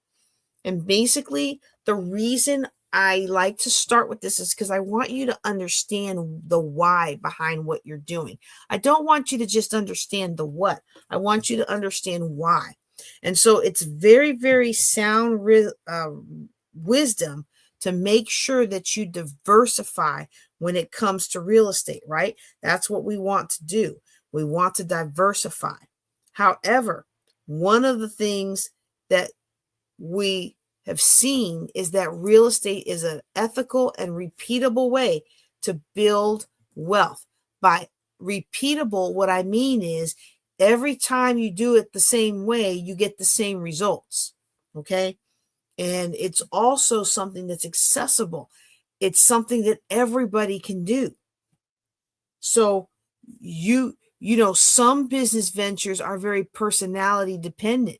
And basically, the reason I like to start with this is because I want you to understand the why behind what you're doing. I don't want you to just understand the what. I want you to understand why. And so it's very, very sound wisdom to make sure that you diversify when it comes to real estate, right? That's what we want to do. We want to diversify. However, one of the things that we have seen is that real estate is an ethical and repeatable way to build wealth. By repeatable, what I mean is every time you do it the same way, you get the same results. Okay. And it's also something that's accessible. It's something that everybody can do. So some business ventures are very personality dependent.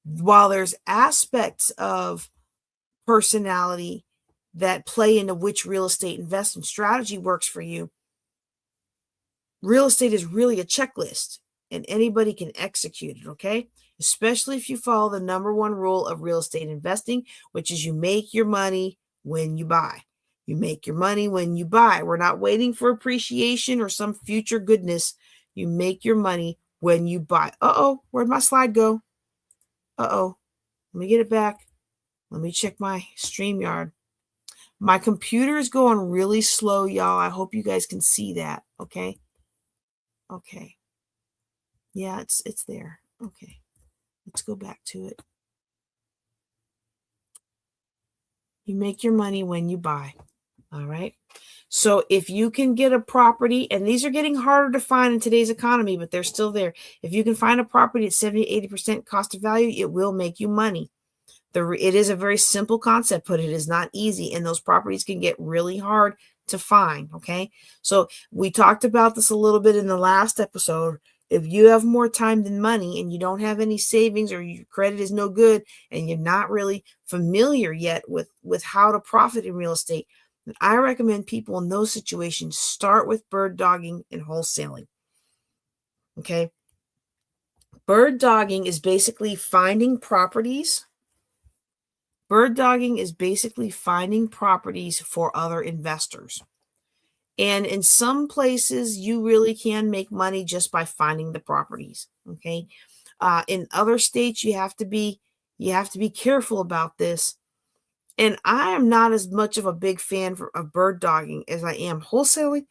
While there's aspects of personality that play into which real estate investment strategy works for you, real estate is really a checklist and anybody can execute it, okay? Especially if you follow the number one rule of real estate investing, which is you make your money when you buy. You make your money when you buy. We're not waiting for appreciation or some future goodness. You make your money when you buy. Uh-oh, where'd my slide go? Uh-oh, let me get it back. Let me check my StreamYard. My computer is going really slow, y'all. I hope you guys can see that, okay? Okay. Yeah, it's there. Okay. Let's go back to it. You make your money when you buy. All right. So if you can get a property, and these are getting harder to find in today's economy, but they're still there. If you can find a property at 70-80% cost of value, it will make you money. It is a very simple concept, but it is not easy. And those properties can get really hard to find. Okay. So we talked about this a little bit in the last episode. If you have more time than money and you don't have any savings or your credit is no good and you're not really familiar yet with how to profit in real estate, then I recommend people in those situations start with bird dogging and wholesaling. Okay. Bird dogging is basically finding properties. Bird dogging is basically finding properties for other investors. And in some places, you really can make money just by finding the properties. Okay. In other states, you have to be careful about this. And I am not as much of a big fan of bird dogging as I am wholesaling,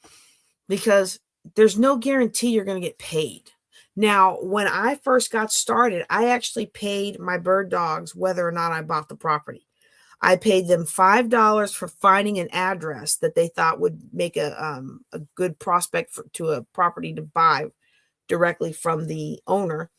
because there's no guarantee you're going to get paid. Now, when I first got started, I actually paid my bird dogs whether or not I bought the property. I paid them $5 for finding an address that they thought would make a good prospect to a property to buy directly from the owner.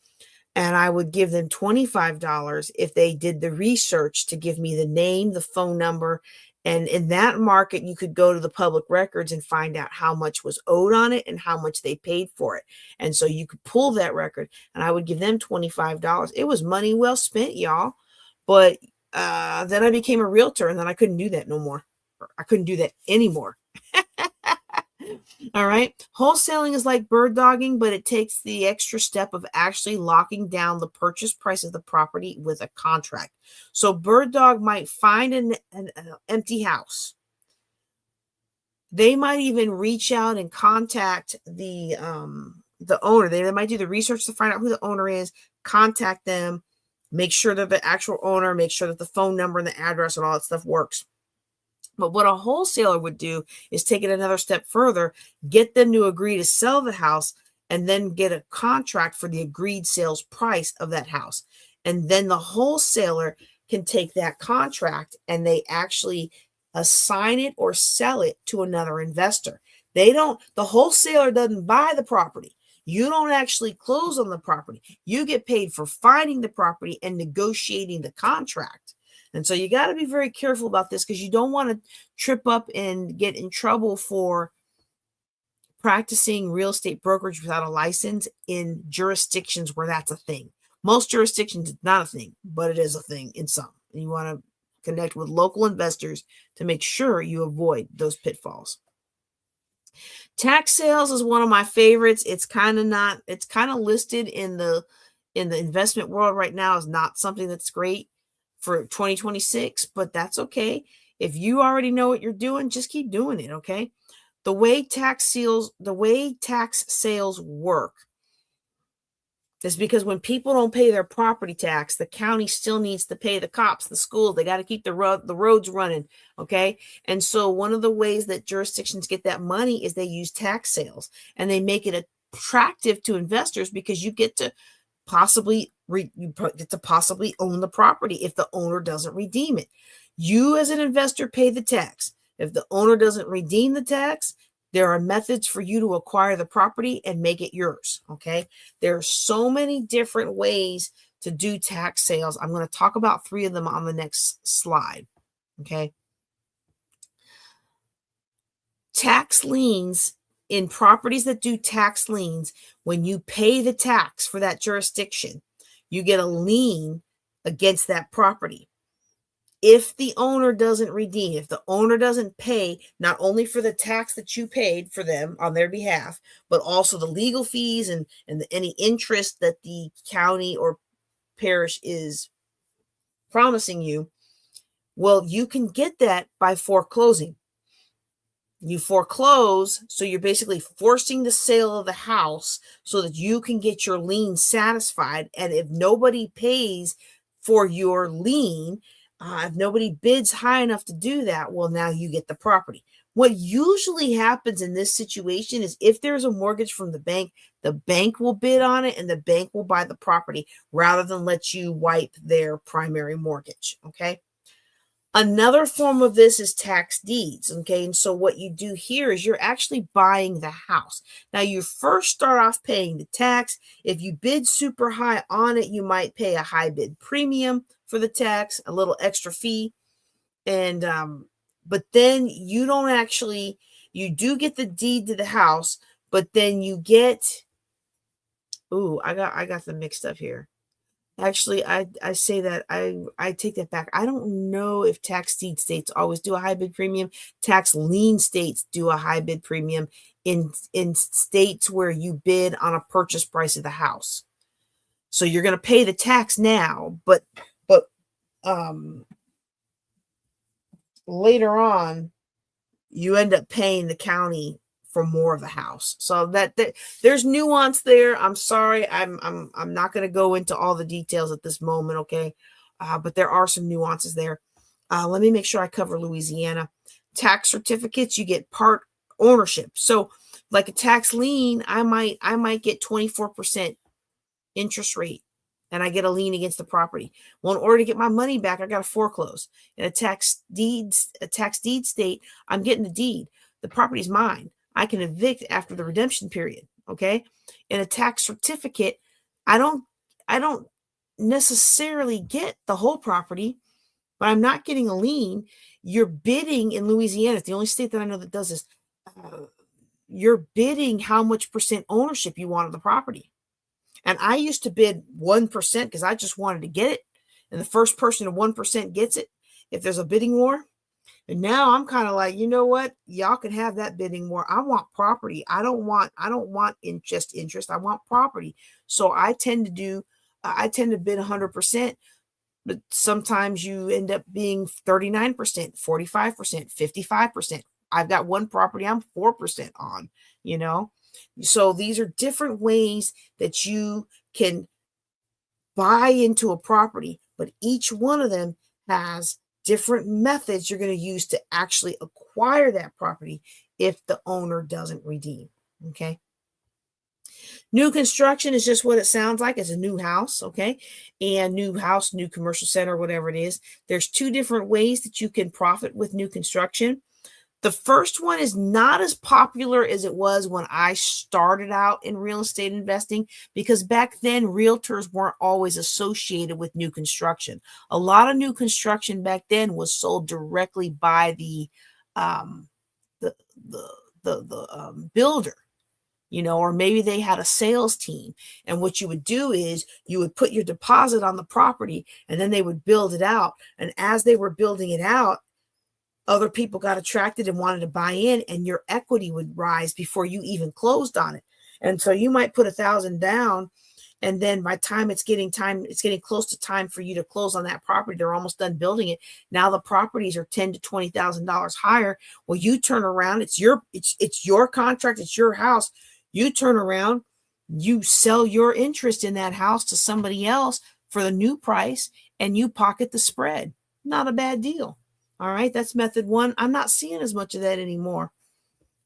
And I would give them $25 if they did the research to give me the name, the phone number. And in that market, you could go to the public records and find out how much was owed on it and how much they paid for it. And so you could pull that record, and I would give them $25. It was money well spent, y'all. But then I became a realtor, and then I couldn't do that no more. I couldn't do that anymore. All right. Wholesaling is like bird dogging, but it takes the extra step of actually locking down the purchase price of the property with a contract. So bird dog might find an empty house. They might even reach out and contact the owner. They might do the research to find out who the owner is, contact them, make sure they're the actual owner, make sure that the phone number and the address and all that stuff works. But what a wholesaler would do is take it another step further, get them to agree to sell the house, and then get a contract for the agreed sales price of that house. And then the wholesaler can take that contract and they actually assign it or sell it to another investor. The wholesaler doesn't buy the property. You don't actually close on the property. You get paid for finding the property and negotiating the contract. And so you got to be very careful about this, because you don't want to trip up and get in trouble for practicing real estate brokerage without a license in jurisdictions where that's a thing. Most jurisdictions, it's not a thing, but it is a thing in some. And you want to connect with local investors to make sure you avoid those pitfalls. Tax sales is one of my favorites. It's kind of listed in the investment world right now as not something that's great for 2026, but that's okay. If you already know what you're doing, just keep doing it, okay? The way tax sales work It's because when people don't pay their property tax, the county still needs to pay the cops, the schools. They got to keep the roads running. Okay. And so one of the ways that jurisdictions get that money is they use tax sales, and they make it attractive to investors because you get to possibly own the property if the owner doesn't redeem it. You as an investor pay the tax. If the owner doesn't redeem the tax, there are methods for you to acquire the property and make it yours. Okay. There are so many different ways to do tax sales. I'm going to talk about 3 of them on the next slide. Okay. Tax liens in properties that do tax liens, when you pay the tax for that jurisdiction, you get a lien against that property. If the owner doesn't redeem, if the owner doesn't pay not only for the tax that you paid for them on their behalf, but also the legal fees and any interest that the county or parish is promising you, well, you can get that by foreclosing. You foreclose, so you're basically forcing the sale of the house so that you can get your lien satisfied. And if nobody pays for your lien, if nobody bids high enough to do that, well, now you get the property. What usually happens in this situation is if there's a mortgage from the bank will bid on it and the bank will buy the property rather than let you wipe their primary mortgage. Okay. Another form of this is tax deeds. Okay. And so what you do here is you're actually buying the house. Now you first start off paying the tax. If you bid super high on it, you might pay a high bid premium for the tax, a little extra fee. And, but then you don't actually, you do get the deed to the house, but then you get, I got them mixed up here. Actually, I say that I take that back. I don't know if tax deed states always do a high bid premium. Tax lien states do a high bid premium in states where you bid on a purchase price of the house. So you're going to pay the tax now, but later on, you end up paying the county for more of the house. So that there's nuance there. I'm sorry. I'm not going to go into all the details at this moment. Okay. But there are some nuances there. Let me make sure I cover Louisiana. Tax certificates, you get part ownership. So like a tax lien, I might get 24% interest rate and I get a lien against the property. Well, in order to get my money back, I got to foreclose. In a tax deed state, I'm getting the deed. The property's mine. I can evict after the redemption period. Okay. In a tax certificate, I don't necessarily get the whole property, but I'm not getting a lien. You're bidding in Louisiana. It's the only state that I know that does this. You're bidding how much percent ownership you want of the property. And I used to bid 1% because I just wanted to get it. And the first person to 1% gets it if there's a bidding war. And now I'm kind of like, you know what? Y'all can have that bidding war. I want property. I don't want just interest. I want property. So I tend to bid 100%, but sometimes you end up being 39%, 45%, 55%. I've got one property I'm 4% on, So these are different ways that you can buy into a property, but each one of them has different methods you're going to use to actually acquire that property if the owner doesn't redeem. Okay. New construction is just what it sounds like. It's a new house. Okay. And new house, new commercial center, whatever it is. There's 2 different ways that you can profit with new construction. The first one is not as popular as it was when I started out in real estate investing, because back then realtors weren't always associated with new construction. A lot of new construction back then was sold directly by the builder, or maybe they had a sales team. And what you would do is you would put your deposit on the property and then they would build it out. And as they were building it out, other people got attracted and wanted to buy in, and your equity would rise before you even closed on it. And so you might put $1,000 down, and then by time it's getting close to time for you to close on that property, they're almost done building it. Now the properties are $10,000 to $20,000 higher. Well, you turn around, it's your contract, it's your house. You turn around, you sell your interest in that house to somebody else for the new price and you pocket the spread. Not a bad deal. All right, that's method one. I'm not seeing as much of that anymore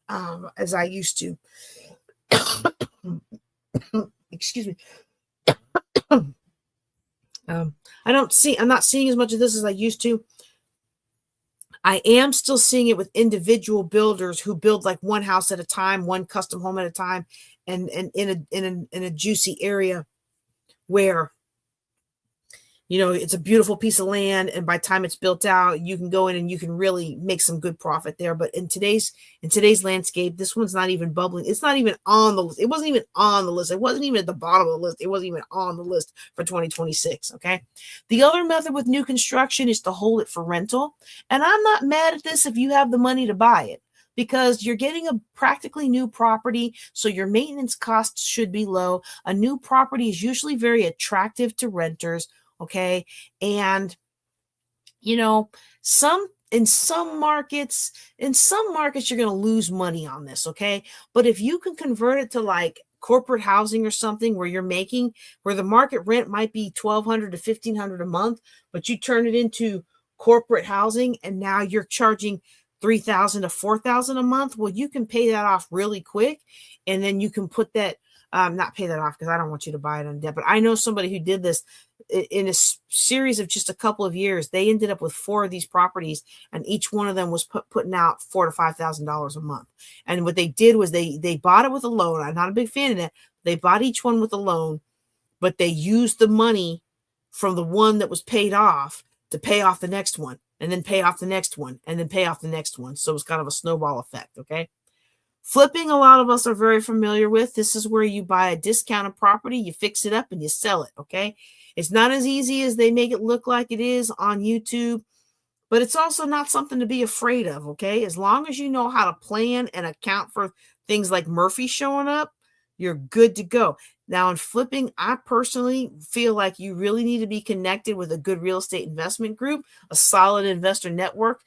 as I used to. Excuse me. I'm not seeing as much of this as I used to. I am still seeing it with individual builders who build like one house at a time, one custom home at a time, and in a juicy area where, you know, it's a beautiful piece of land, and by the time it's built out, you can go in and you can really make some good profit there. But in today's landscape, this one's not even bubbling. It's not even on the list. It wasn't even on the list. It wasn't even at the bottom of the list. It wasn't even on the list for 2026. Okay. The other method with new construction is to hold it for rental. And I'm not mad at this if you have the money to buy it, because you're getting a practically new property, so your maintenance costs should be low. A new property is usually very attractive to renters. Okay. And, you know, in some markets, you're going to lose money on this. Okay. But if you can convert it to like corporate housing or something where the market rent might be $1,200 to $1,500 a month, but you turn it into corporate housing and now you're charging $3,000 to $4,000 a month. Well, you can pay that off really quick. And then you can put that, not pay that off, because I don't want you to buy it on debt. But I know somebody who did this in a series of just a couple of years. They ended up with 4 of these properties, and each one of them was putting out $4,000 to $5,000 a month. And what they did was they bought it with a loan. I'm not a big fan of that. They bought each one with a loan, but they used the money from the one that was paid off to pay off the next one, and then pay off the next one, and then pay off the next one. So it was kind of a snowball effect. Okay. Flipping, a lot of us are very familiar with. This is where you buy a discounted property, you fix it up, and you sell it. Okay. It's not as easy as they make it look like it is on YouTube, but it's also not something to be afraid of. Okay. As long as you know how to plan and account for things like Murphy showing up, you're good to go. Now, in flipping, I personally feel like you really need to be connected with a good real estate investment group, a solid investor network.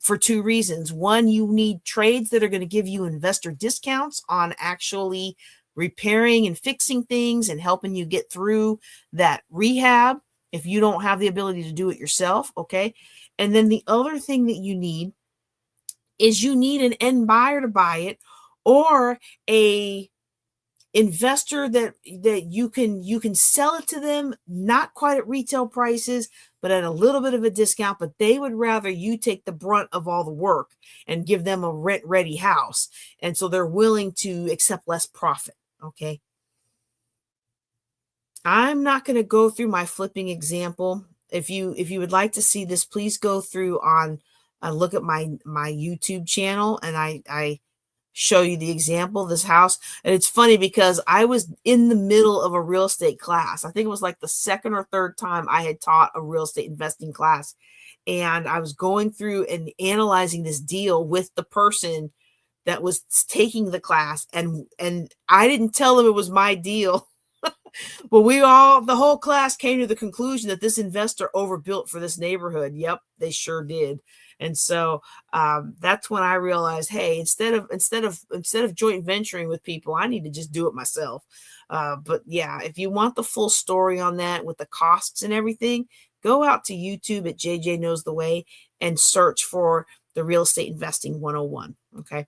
For 2 reasons. One, you need trades that are going to give you investor discounts on actually repairing and fixing things and helping you get through that rehab if you don't have the ability to do it yourself. Okay. And then the other thing that you need is you need an end buyer to buy it, or a investor that you can sell it to them, not quite at retail prices, but at a little bit of a discount. But they would rather you take the brunt of all the work and give them a rent ready house, and so they're willing to accept less profit. Okay. I'm not going to go through my flipping example. If you would like to see this, please go through on look at my YouTube channel, and I show you the example of this house. And it's funny because I was in the middle of a real estate class. I think it was like the second or third time I had taught a real estate investing class. And I was going through and analyzing this deal with the person that was taking the class. And I didn't tell them it was my deal. But the whole class came to the conclusion that this investor overbuilt for this neighborhood. Yep, they sure did. And so that's when I realized, hey, instead of joint venturing with people, I need to just do it myself. But yeah, if you want the full story on that with the costs and everything, go out to YouTube at JJ Knows the Way and search for the Real Estate Investing 101. Okay.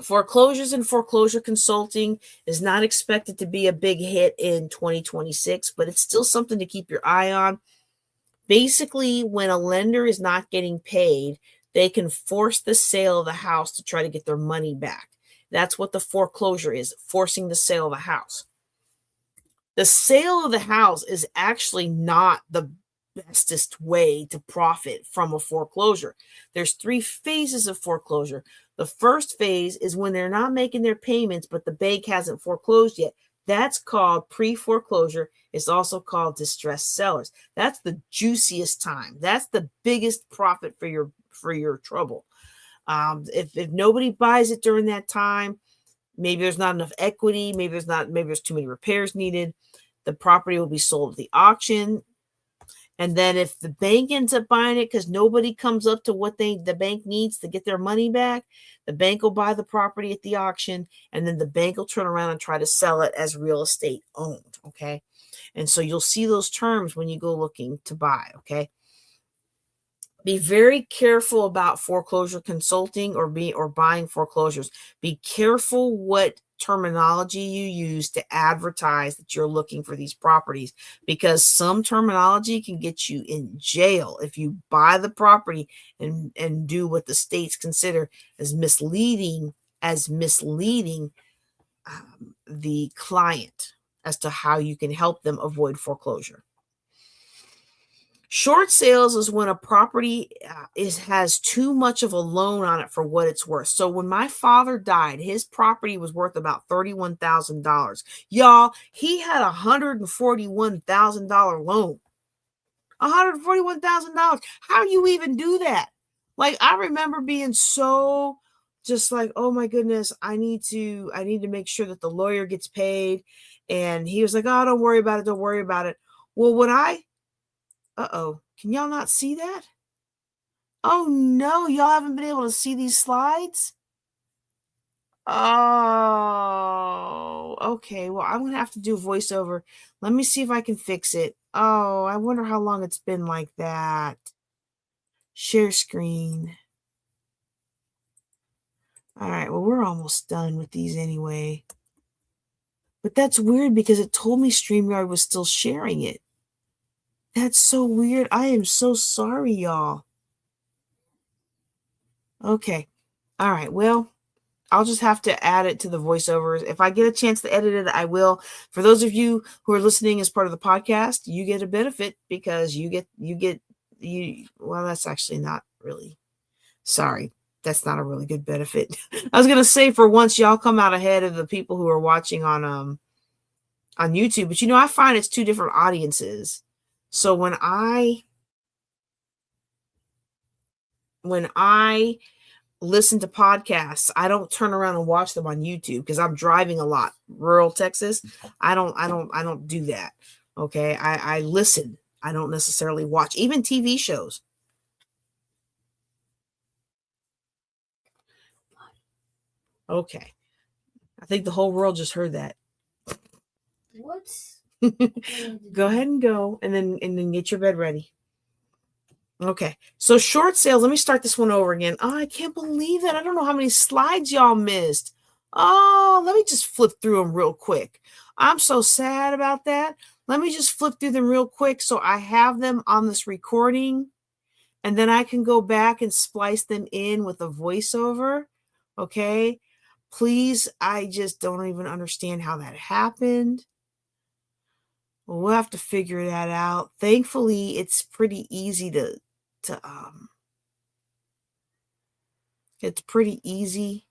Foreclosures and foreclosure consulting is not expected to be a big hit in 2026, but it's still something to keep your eye on. Basically, when a lender is not getting paid, they can force the sale of the house to try to get their money back. That's what the foreclosure is, forcing the sale of the house. The sale of the house is actually not the bestest way to profit from a foreclosure. There's 3 phases of foreclosure. The first phase is when they're not making their payments, but the bank hasn't foreclosed yet. That's called pre-foreclosure. It's also called distressed sellers. That's the juiciest time. That's the biggest profit for your trouble. If nobody buys it during that time, maybe there's not enough equity, maybe there's too many repairs needed. The property will be sold at the auction. And then if the bank ends up buying it because nobody comes up to what the bank needs to get their money back, the bank will buy the property at the auction, and then the bank will turn around and try to sell it as real estate owned. Okay. And so you'll see those terms when you go looking to buy. Okay. Be very careful about foreclosure consulting or buying foreclosures. Be careful what terminology you use to advertise that you're looking for these properties, because some terminology can get you in jail if you buy the property and do what the states consider as misleading the client as to how you can help them avoid foreclosure. Short sales is when a property has too much of a loan on it for what it's worth. So when my father died, his property was worth about $31,000. Y'all, he had a $141,000 loan. $141,000. How you even do that? Like, I remember being so just like, oh my goodness, I need to make sure that the lawyer gets paid. And he was like, oh, don't worry about it. Don't worry about it. Well, uh-oh, can y'all not see that? Oh no, y'all haven't been able to see these slides? Oh, okay. Well, I'm gonna have to do voiceover. Let me see if I can fix it. Oh, I wonder how long it's been like that. Share screen. All right, well, we're almost done with these anyway. But that's weird because it told me StreamYard was still sharing it. That's so weird. I am so sorry, y'all. Okay. All right. Well, I'll just have to add it to the voiceovers. If I get a chance to edit it, I will. For those of you who are listening as part of the podcast, you get a benefit because well, that's actually not really, sorry. That's not a really good benefit. I was going to say, for once, y'all come out ahead of the people who are watching on YouTube, but I find it's two different audiences. So when I listen to podcasts, I don't turn around and watch them on YouTube because I'm driving a lot. Rural Texas, I don't do that. Okay, I listen. I don't necessarily watch even TV shows. Okay, I think the whole world just heard that. What's Go ahead and go, and then get your bed ready. Okay, so short sales. Let me start this one over again. Oh, I can't believe that. I don't know how many slides y'all missed. Oh, let me just flip through them real quick. I'm so sad about that. Let me just flip through them real quick so I have them on this recording, and then I can go back and splice them in with a voiceover. Okay, please. I just don't even understand how that happened. We'll have to figure that out. Thankfully, it's pretty easy it's pretty easy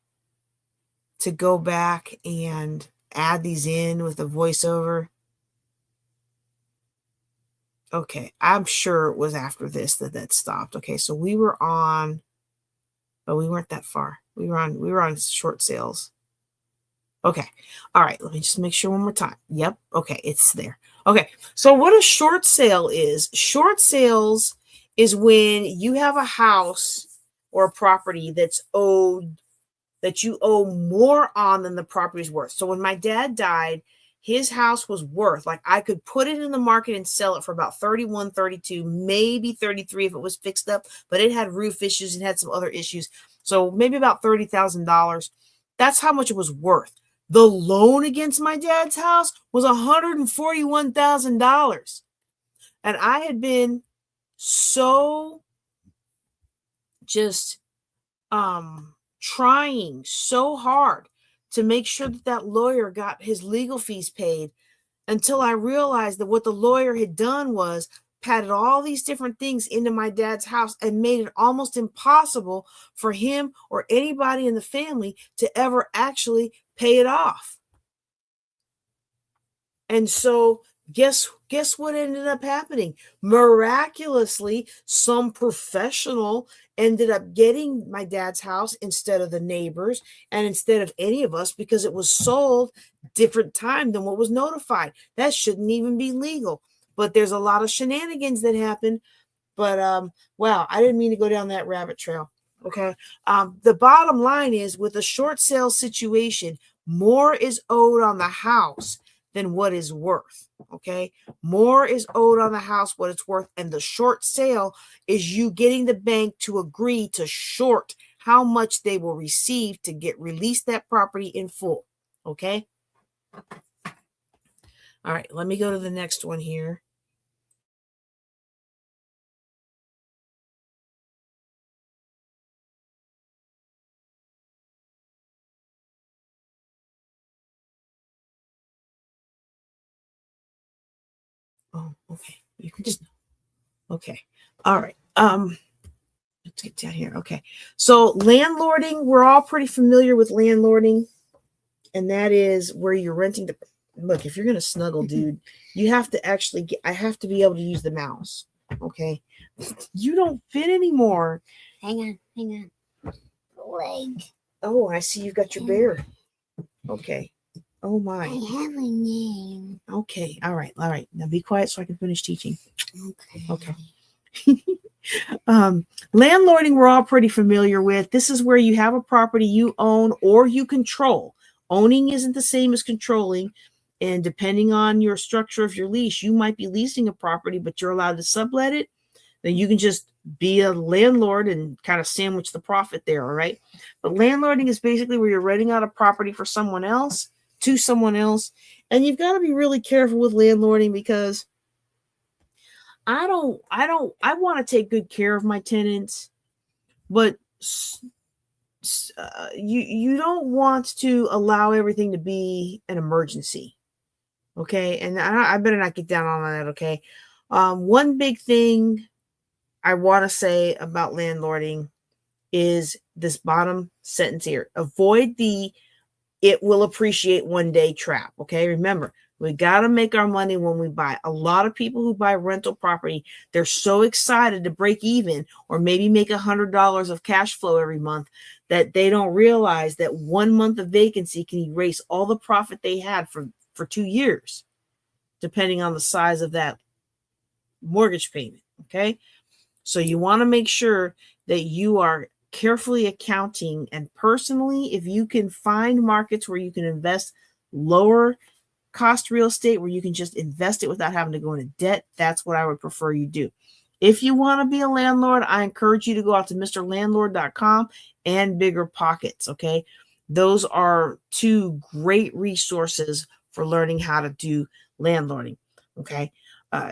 to go back and add these in with a voiceover. Okay, I'm sure it was after this that stopped. Okay, so we were on, but we weren't that far. We were on short sales. Okay. All right, let me just make sure one more time. Yep. Okay, it's there. Okay, so what a short sale is. Short sales is when you have a house or a property that you owe more on than the property's worth. So when my dad died, his house was worth, like, I could put it in the market and sell it for about 31, 32, maybe 33 if it was fixed up, but it had roof issues and had some other issues. So maybe about $30,000. That's how much it was worth. The loan against my dad's house was $141,000. And I had been so just trying so hard to make sure that lawyer got his legal fees paid, until I realized that what the lawyer had done was patted all these different things into my dad's house and made it almost impossible for him or anybody in the family to ever actually pay it off. And so guess what ended up happening? Miraculously, some professional ended up getting my dad's house instead of the neighbors and instead of any of us, because it was sold different time than what was notified. That shouldn't even be legal. but there's a lot of shenanigans that happen. But wow, I didn't mean to go down that rabbit trail. Okay. The bottom line is, with a short sale situation, more is owed on the house than what is worth. Okay. More is owed on the house what it's worth. And the short sale is you getting the bank to agree to short how much they will receive to get release that property in full. Okay. All right. Let me go to the next one here. Oh, okay. You can just, okay. All right. Let's get down here. Okay. So landlording, we're all pretty familiar with landlording. And that is where you're renting the, look, if you're going to snuggle, dude, you have to actually I have to be able to use the mouse. Okay. You don't fit anymore. Hang on. Leg. Oh, I see you've got your bear. Okay. Oh my. I have a name. Okay. All right. Now be quiet so I can finish teaching. Okay. Landlording, we're all pretty familiar with. This is where you have a property you own or you control. Owning isn't the same as controlling. And depending on your structure of your lease, you might be leasing a property, but you're allowed to sublet it. Then you can just be a landlord and kind of sandwich the profit there. All right. But landlording is basically where you're renting out a property for someone else, to someone else. And you've got to be really careful with landlording, because I want to take good care of my tenants, but you don't want to allow everything to be an emergency. Okay. And I better not get down on that. Okay. One big thing I want to say about landlording is this bottom sentence here. Avoid the "it will appreciate one day" trap. Okay. Remember, we got to make our money when we buy. A lot of people who buy rental property, they're so excited to break even or maybe make $100 of cash flow every month that they don't realize that 1 month of vacancy can erase all the profit they had for 2 years, depending on the size of that mortgage payment. Okay. So you want to make sure that you are carefully accounting, and personally, if you can find markets where you can invest lower cost real estate, where you can just invest it without having to go into debt, that's what I would prefer you do. If you want to be a landlord, I encourage you to go out to mrlandlord.com and Bigger Pockets. Okay. Those are two great resources for learning how to do landlording. Okay.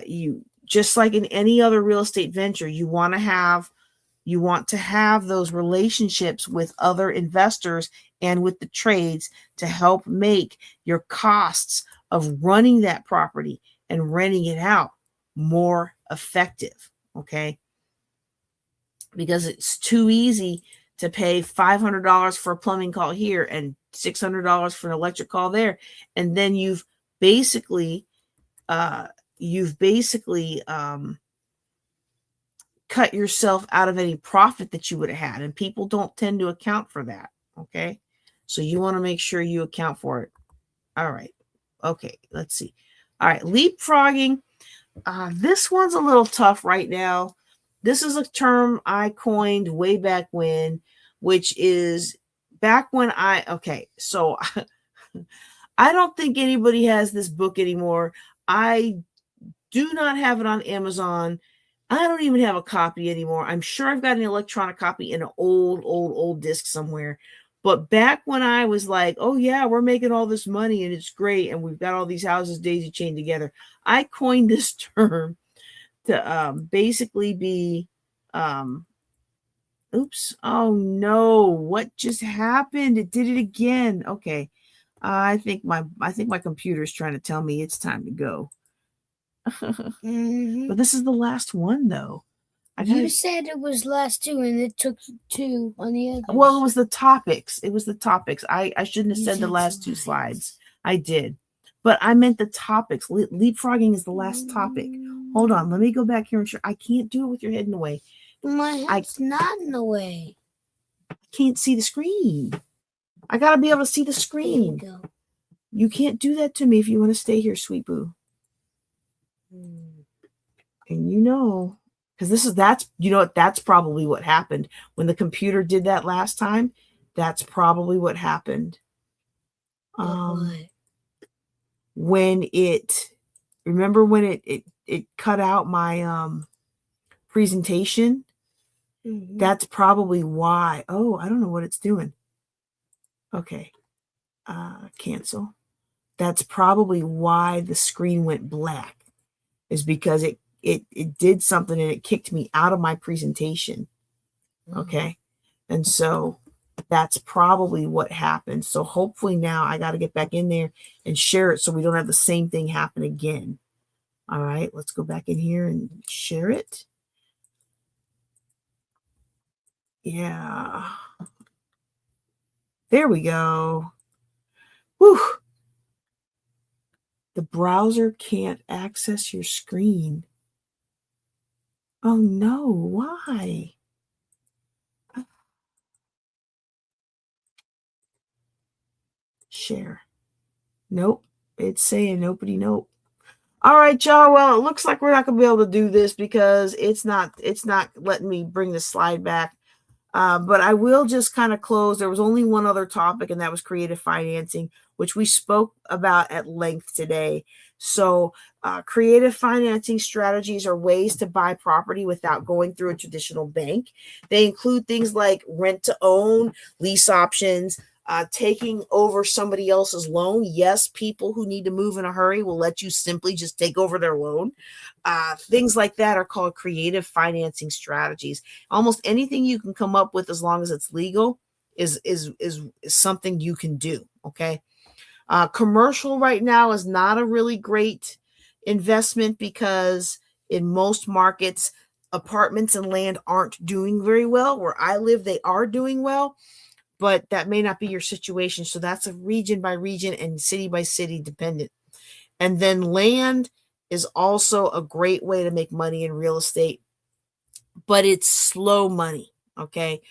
You just like in any other real estate venture, you want to have those relationships with other investors and with the trades to help make your costs of running that property and renting it out more effective. Okay. Because it's too easy to pay $500 for a plumbing call here and $600 for an electric call there. And then you've basically cut yourself out of any profit that you would have had. And people don't tend to account for that. Okay. So you want to make sure you account for it. All right. Okay. Let's see. All right. Leapfrogging. This one's a little tough right now. This is a term I coined way back when, which is back when so I don't think anybody has this book anymore. I do not have it on Amazon. I don't even have a copy anymore. I'm sure I've got an electronic copy in an old disc somewhere. But back when I was like, oh yeah, we're making all this money and it's great, and we've got all these houses daisy chained together, I coined this term to basically be, oops, oh no, what just happened? It did it again. Okay. I think my computer is trying to tell me it's time to go. But this is the last one, though. You said it was last two, and it took two on the other. Well, it was the topics. I shouldn't have said the last two slides. I did, but I meant the topics. Leapfrogging is the last topic. Hold on, let me go back here and show. I can't do it with your head in the way. My head's not in the way. I can't see the screen. I gotta be able to see the screen. There you go. You can't do that to me if you want to stay here, sweet boo. And because that's probably what happened when the computer did that last time. That's probably what happened. What? When remember when it cut out my presentation? Mm-hmm. That's probably why. Oh, I don't know what it's doing. Okay. Cancel. That's probably why the screen went black, is because it did something and it kicked me out of my presentation. Okay. And so that's probably what happened. So hopefully now I got to get back in there and share it so we don't have the same thing happen again. All right, let's go back in here and share it. Yeah. There we go. Whew. The browser can't access your screen. Oh no, why? Share. Nope. It's saying nobody, nope. All right, y'all. Well, it looks like we're not gonna be able to do this because it's not letting me bring the slide back. But I will just kind of close. There was only one other topic, and that was creative financing, which we spoke about at length today. So creative financing strategies are ways to buy property without going through a traditional bank. They include things like rent to own, lease options, taking over somebody else's loan. Yes, people who need to move in a hurry will let you simply just take over their loan. Things like that are called creative financing strategies. Almost anything you can come up with, as long as it's legal, is something you can do. Okay. Commercial right now is not a really great investment because in most markets, apartments and land aren't doing very well. Where I live, they are doing well, but that may not be your situation. So that's a region by region and city by city dependent. And then land is also a great way to make money in real estate, but it's slow money. Okay.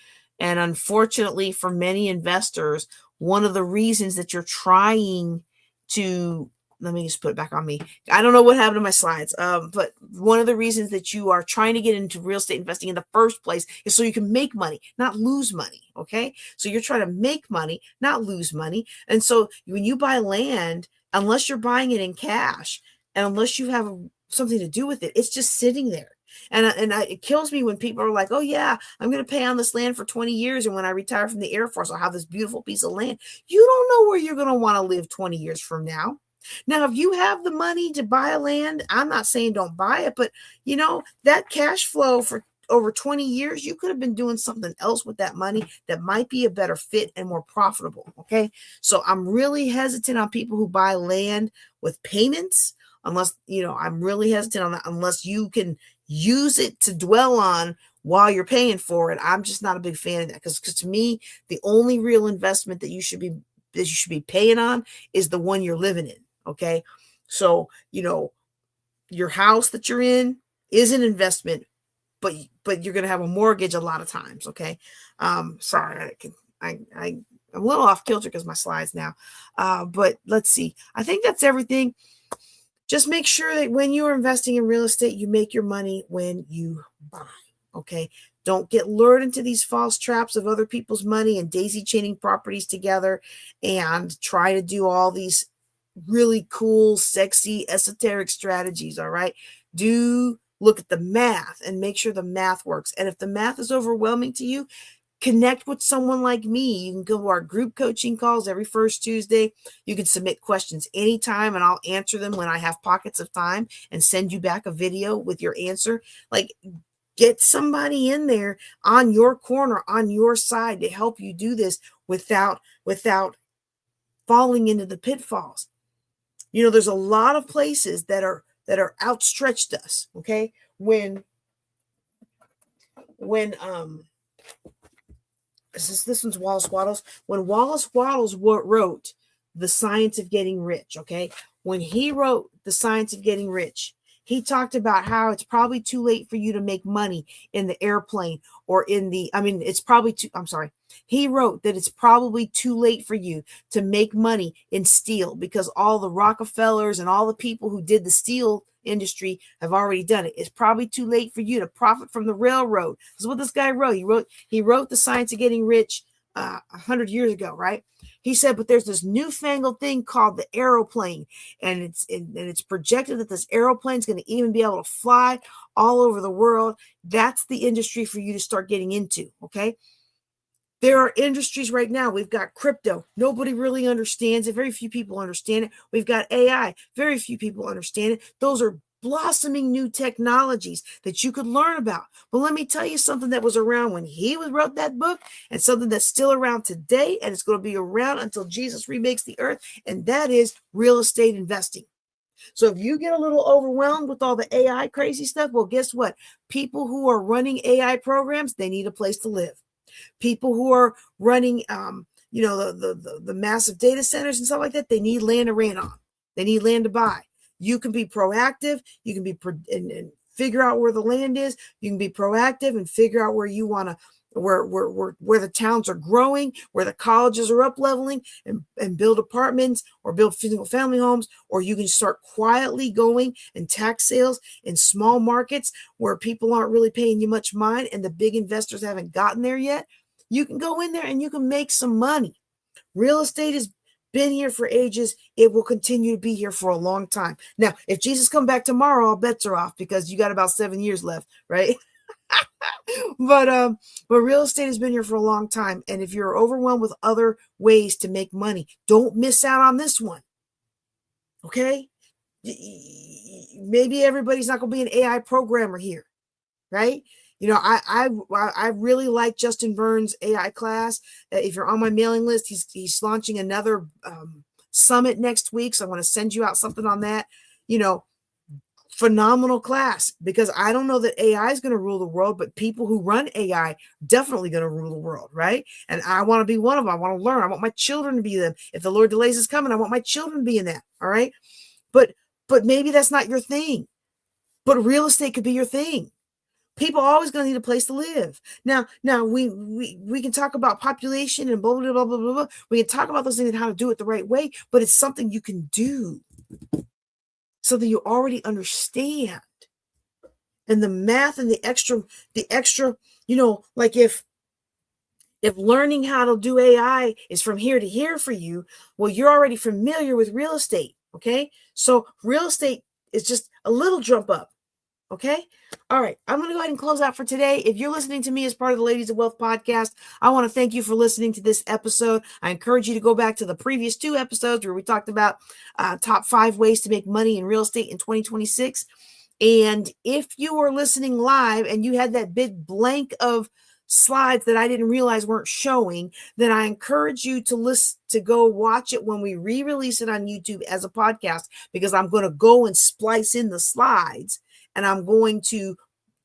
And unfortunately for many investors, one of the reasons that you're trying to, let me just put it back on me. I don't know what happened to my slides. But one of the reasons that you are trying to get into real estate investing in the first place is so you can make money, not lose money. Okay. So you're trying to make money, not lose money. And so when you buy land, unless you're buying it in cash and unless you have something to do with it, it's just sitting there. And it kills me when people are like, oh, yeah, I'm going to pay on this land for 20 years. And when I retire from the Air Force, I'll have this beautiful piece of land. You don't know where you're going to want to live 20 years from now. Now, if you have the money to buy a land, I'm not saying don't buy it, but that cash flow for over 20 years, you could have been doing something else with that money that might be a better fit and more profitable. Okay. So I'm really hesitant on people who buy land with payments, unless, I'm really hesitant on that, unless you can use it to dwell on while you're paying for it. I'm just not a big fan of that because to me, the only real investment that you should be paying on is the one you're living in. Okay. So, your house that you're in is an investment, but you're going to have a mortgage a lot of times. Okay. Sorry, I'm a little off kilter because my slides now. But let's see. I think that's everything. Just make sure that when you're investing in real estate, you make your money when you buy. Okay. Don't get lured into these false traps of other people's money and daisy chaining properties together and try to do all these really cool, sexy, esoteric strategies. All right. Do look at the math and make sure the math works. And if the math is overwhelming to you, connect with someone like me. You can go to our group coaching calls every first Tuesday. You can submit questions anytime and I'll answer them when I have pockets of time and send you back a video with your answer. Like, get somebody in there on your corner, on your side to help you do this without falling into the pitfalls. There's a lot of places that are outstretched us. Okay. When this one's Wallace Wattles. When Wallace Wattles wrote The Science of Getting Rich, okay? When he wrote The Science of Getting Rich, he talked about how it's probably too late for you to make money in the airplane or he wrote that it's probably too late for you to make money in steel because all the Rockefellers and all the people who did the steel industry have already done it. It's probably too late for you to profit from the railroad. This is what this guy wrote. He wrote The Science of Getting Rich 100 years ago, right? He said, but there's this newfangled thing called the aeroplane, and it's projected that this aeroplane is going to even be able to fly all over the world. That's the industry for you to start getting into, okay? There are industries right now. We've got crypto. Nobody really understands it. Very few people understand it. We've got AI. Very few people understand it. Those are blossoming new technologies that you could learn about. But let me tell you something that was around when he wrote that book, and something that's still around today, and it's going to be around until Jesus remakes the earth, and that is real estate investing. So if you get a little overwhelmed with all the AI crazy stuff, well, guess what? People who are running AI programs, they need a place to live. People who are running, the massive data centers and stuff like that, they need land to rent on. They need land to buy. You can be proactive. You can be and figure out where the land is. You can be proactive and figure out where you want to, where the towns are growing, where the colleges are up leveling, and build apartments or build single family homes. Or you can start quietly going and tax sales in small markets where people aren't really paying you much mind and the big investors haven't gotten there yet. You can go in there and you can make some money. Real estate has been here for ages. It will continue to be here for a long time. Now, if Jesus come back tomorrow, all bets are off, because you got about 7 years left, right? But real estate has been here for a long time. And if you're overwhelmed with other ways to make money, don't miss out on this one. Okay? Maybe everybody's not going to be an AI programmer here, right? You know, I really like Justin Burns' AI class. If you're on my mailing list, he's launching another summit next week. So I want to send you out something on that. You know, phenomenal class, because I don't know that AI is going to rule the world, but people who run AI definitely going to rule the world, right? And I want to be one of them. I want to learn. I want my children to be them. If the Lord delays is coming, I want my children to be in that. All right. But maybe that's not your thing. But real estate could be your thing. People are always going to need a place to live. Now we can talk about population and blah, blah, blah, blah, blah, blah. We can talk about those things and how to do it the right way, but it's something you can do, so that you already understand. And the math and the extra, you know, like if learning how to do AI is from here to here for you, well, you're already familiar with real estate. Okay. So real estate is just a little jump up. Okay. All right. I'm going to go ahead and close out for today. If you're listening to me as part of the Ladies of Wealth podcast, I want to thank you for listening to this episode. I encourage you to go back to the previous 2 episodes where we talked about top 5 ways to make money in real estate in 2026. And if you were listening live and you had that big blank of slides that I didn't realize weren't showing, then I encourage you to go watch it when we re-release it on YouTube as a podcast, because I'm going to go and splice in the slides. And I'm going to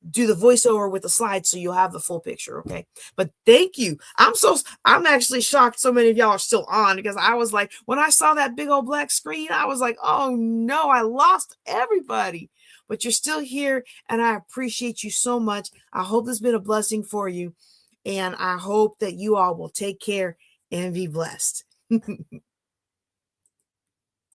do the voiceover with the slides so you'll have the full picture. Okay. But thank you. I'm actually shocked so many of y'all are still on, because I was like, when I saw that big old black screen, I was like, oh no, I lost everybody. But you're still here, and I appreciate you so much. I hope this has been a blessing for you, and I hope that you all will take care and be blessed.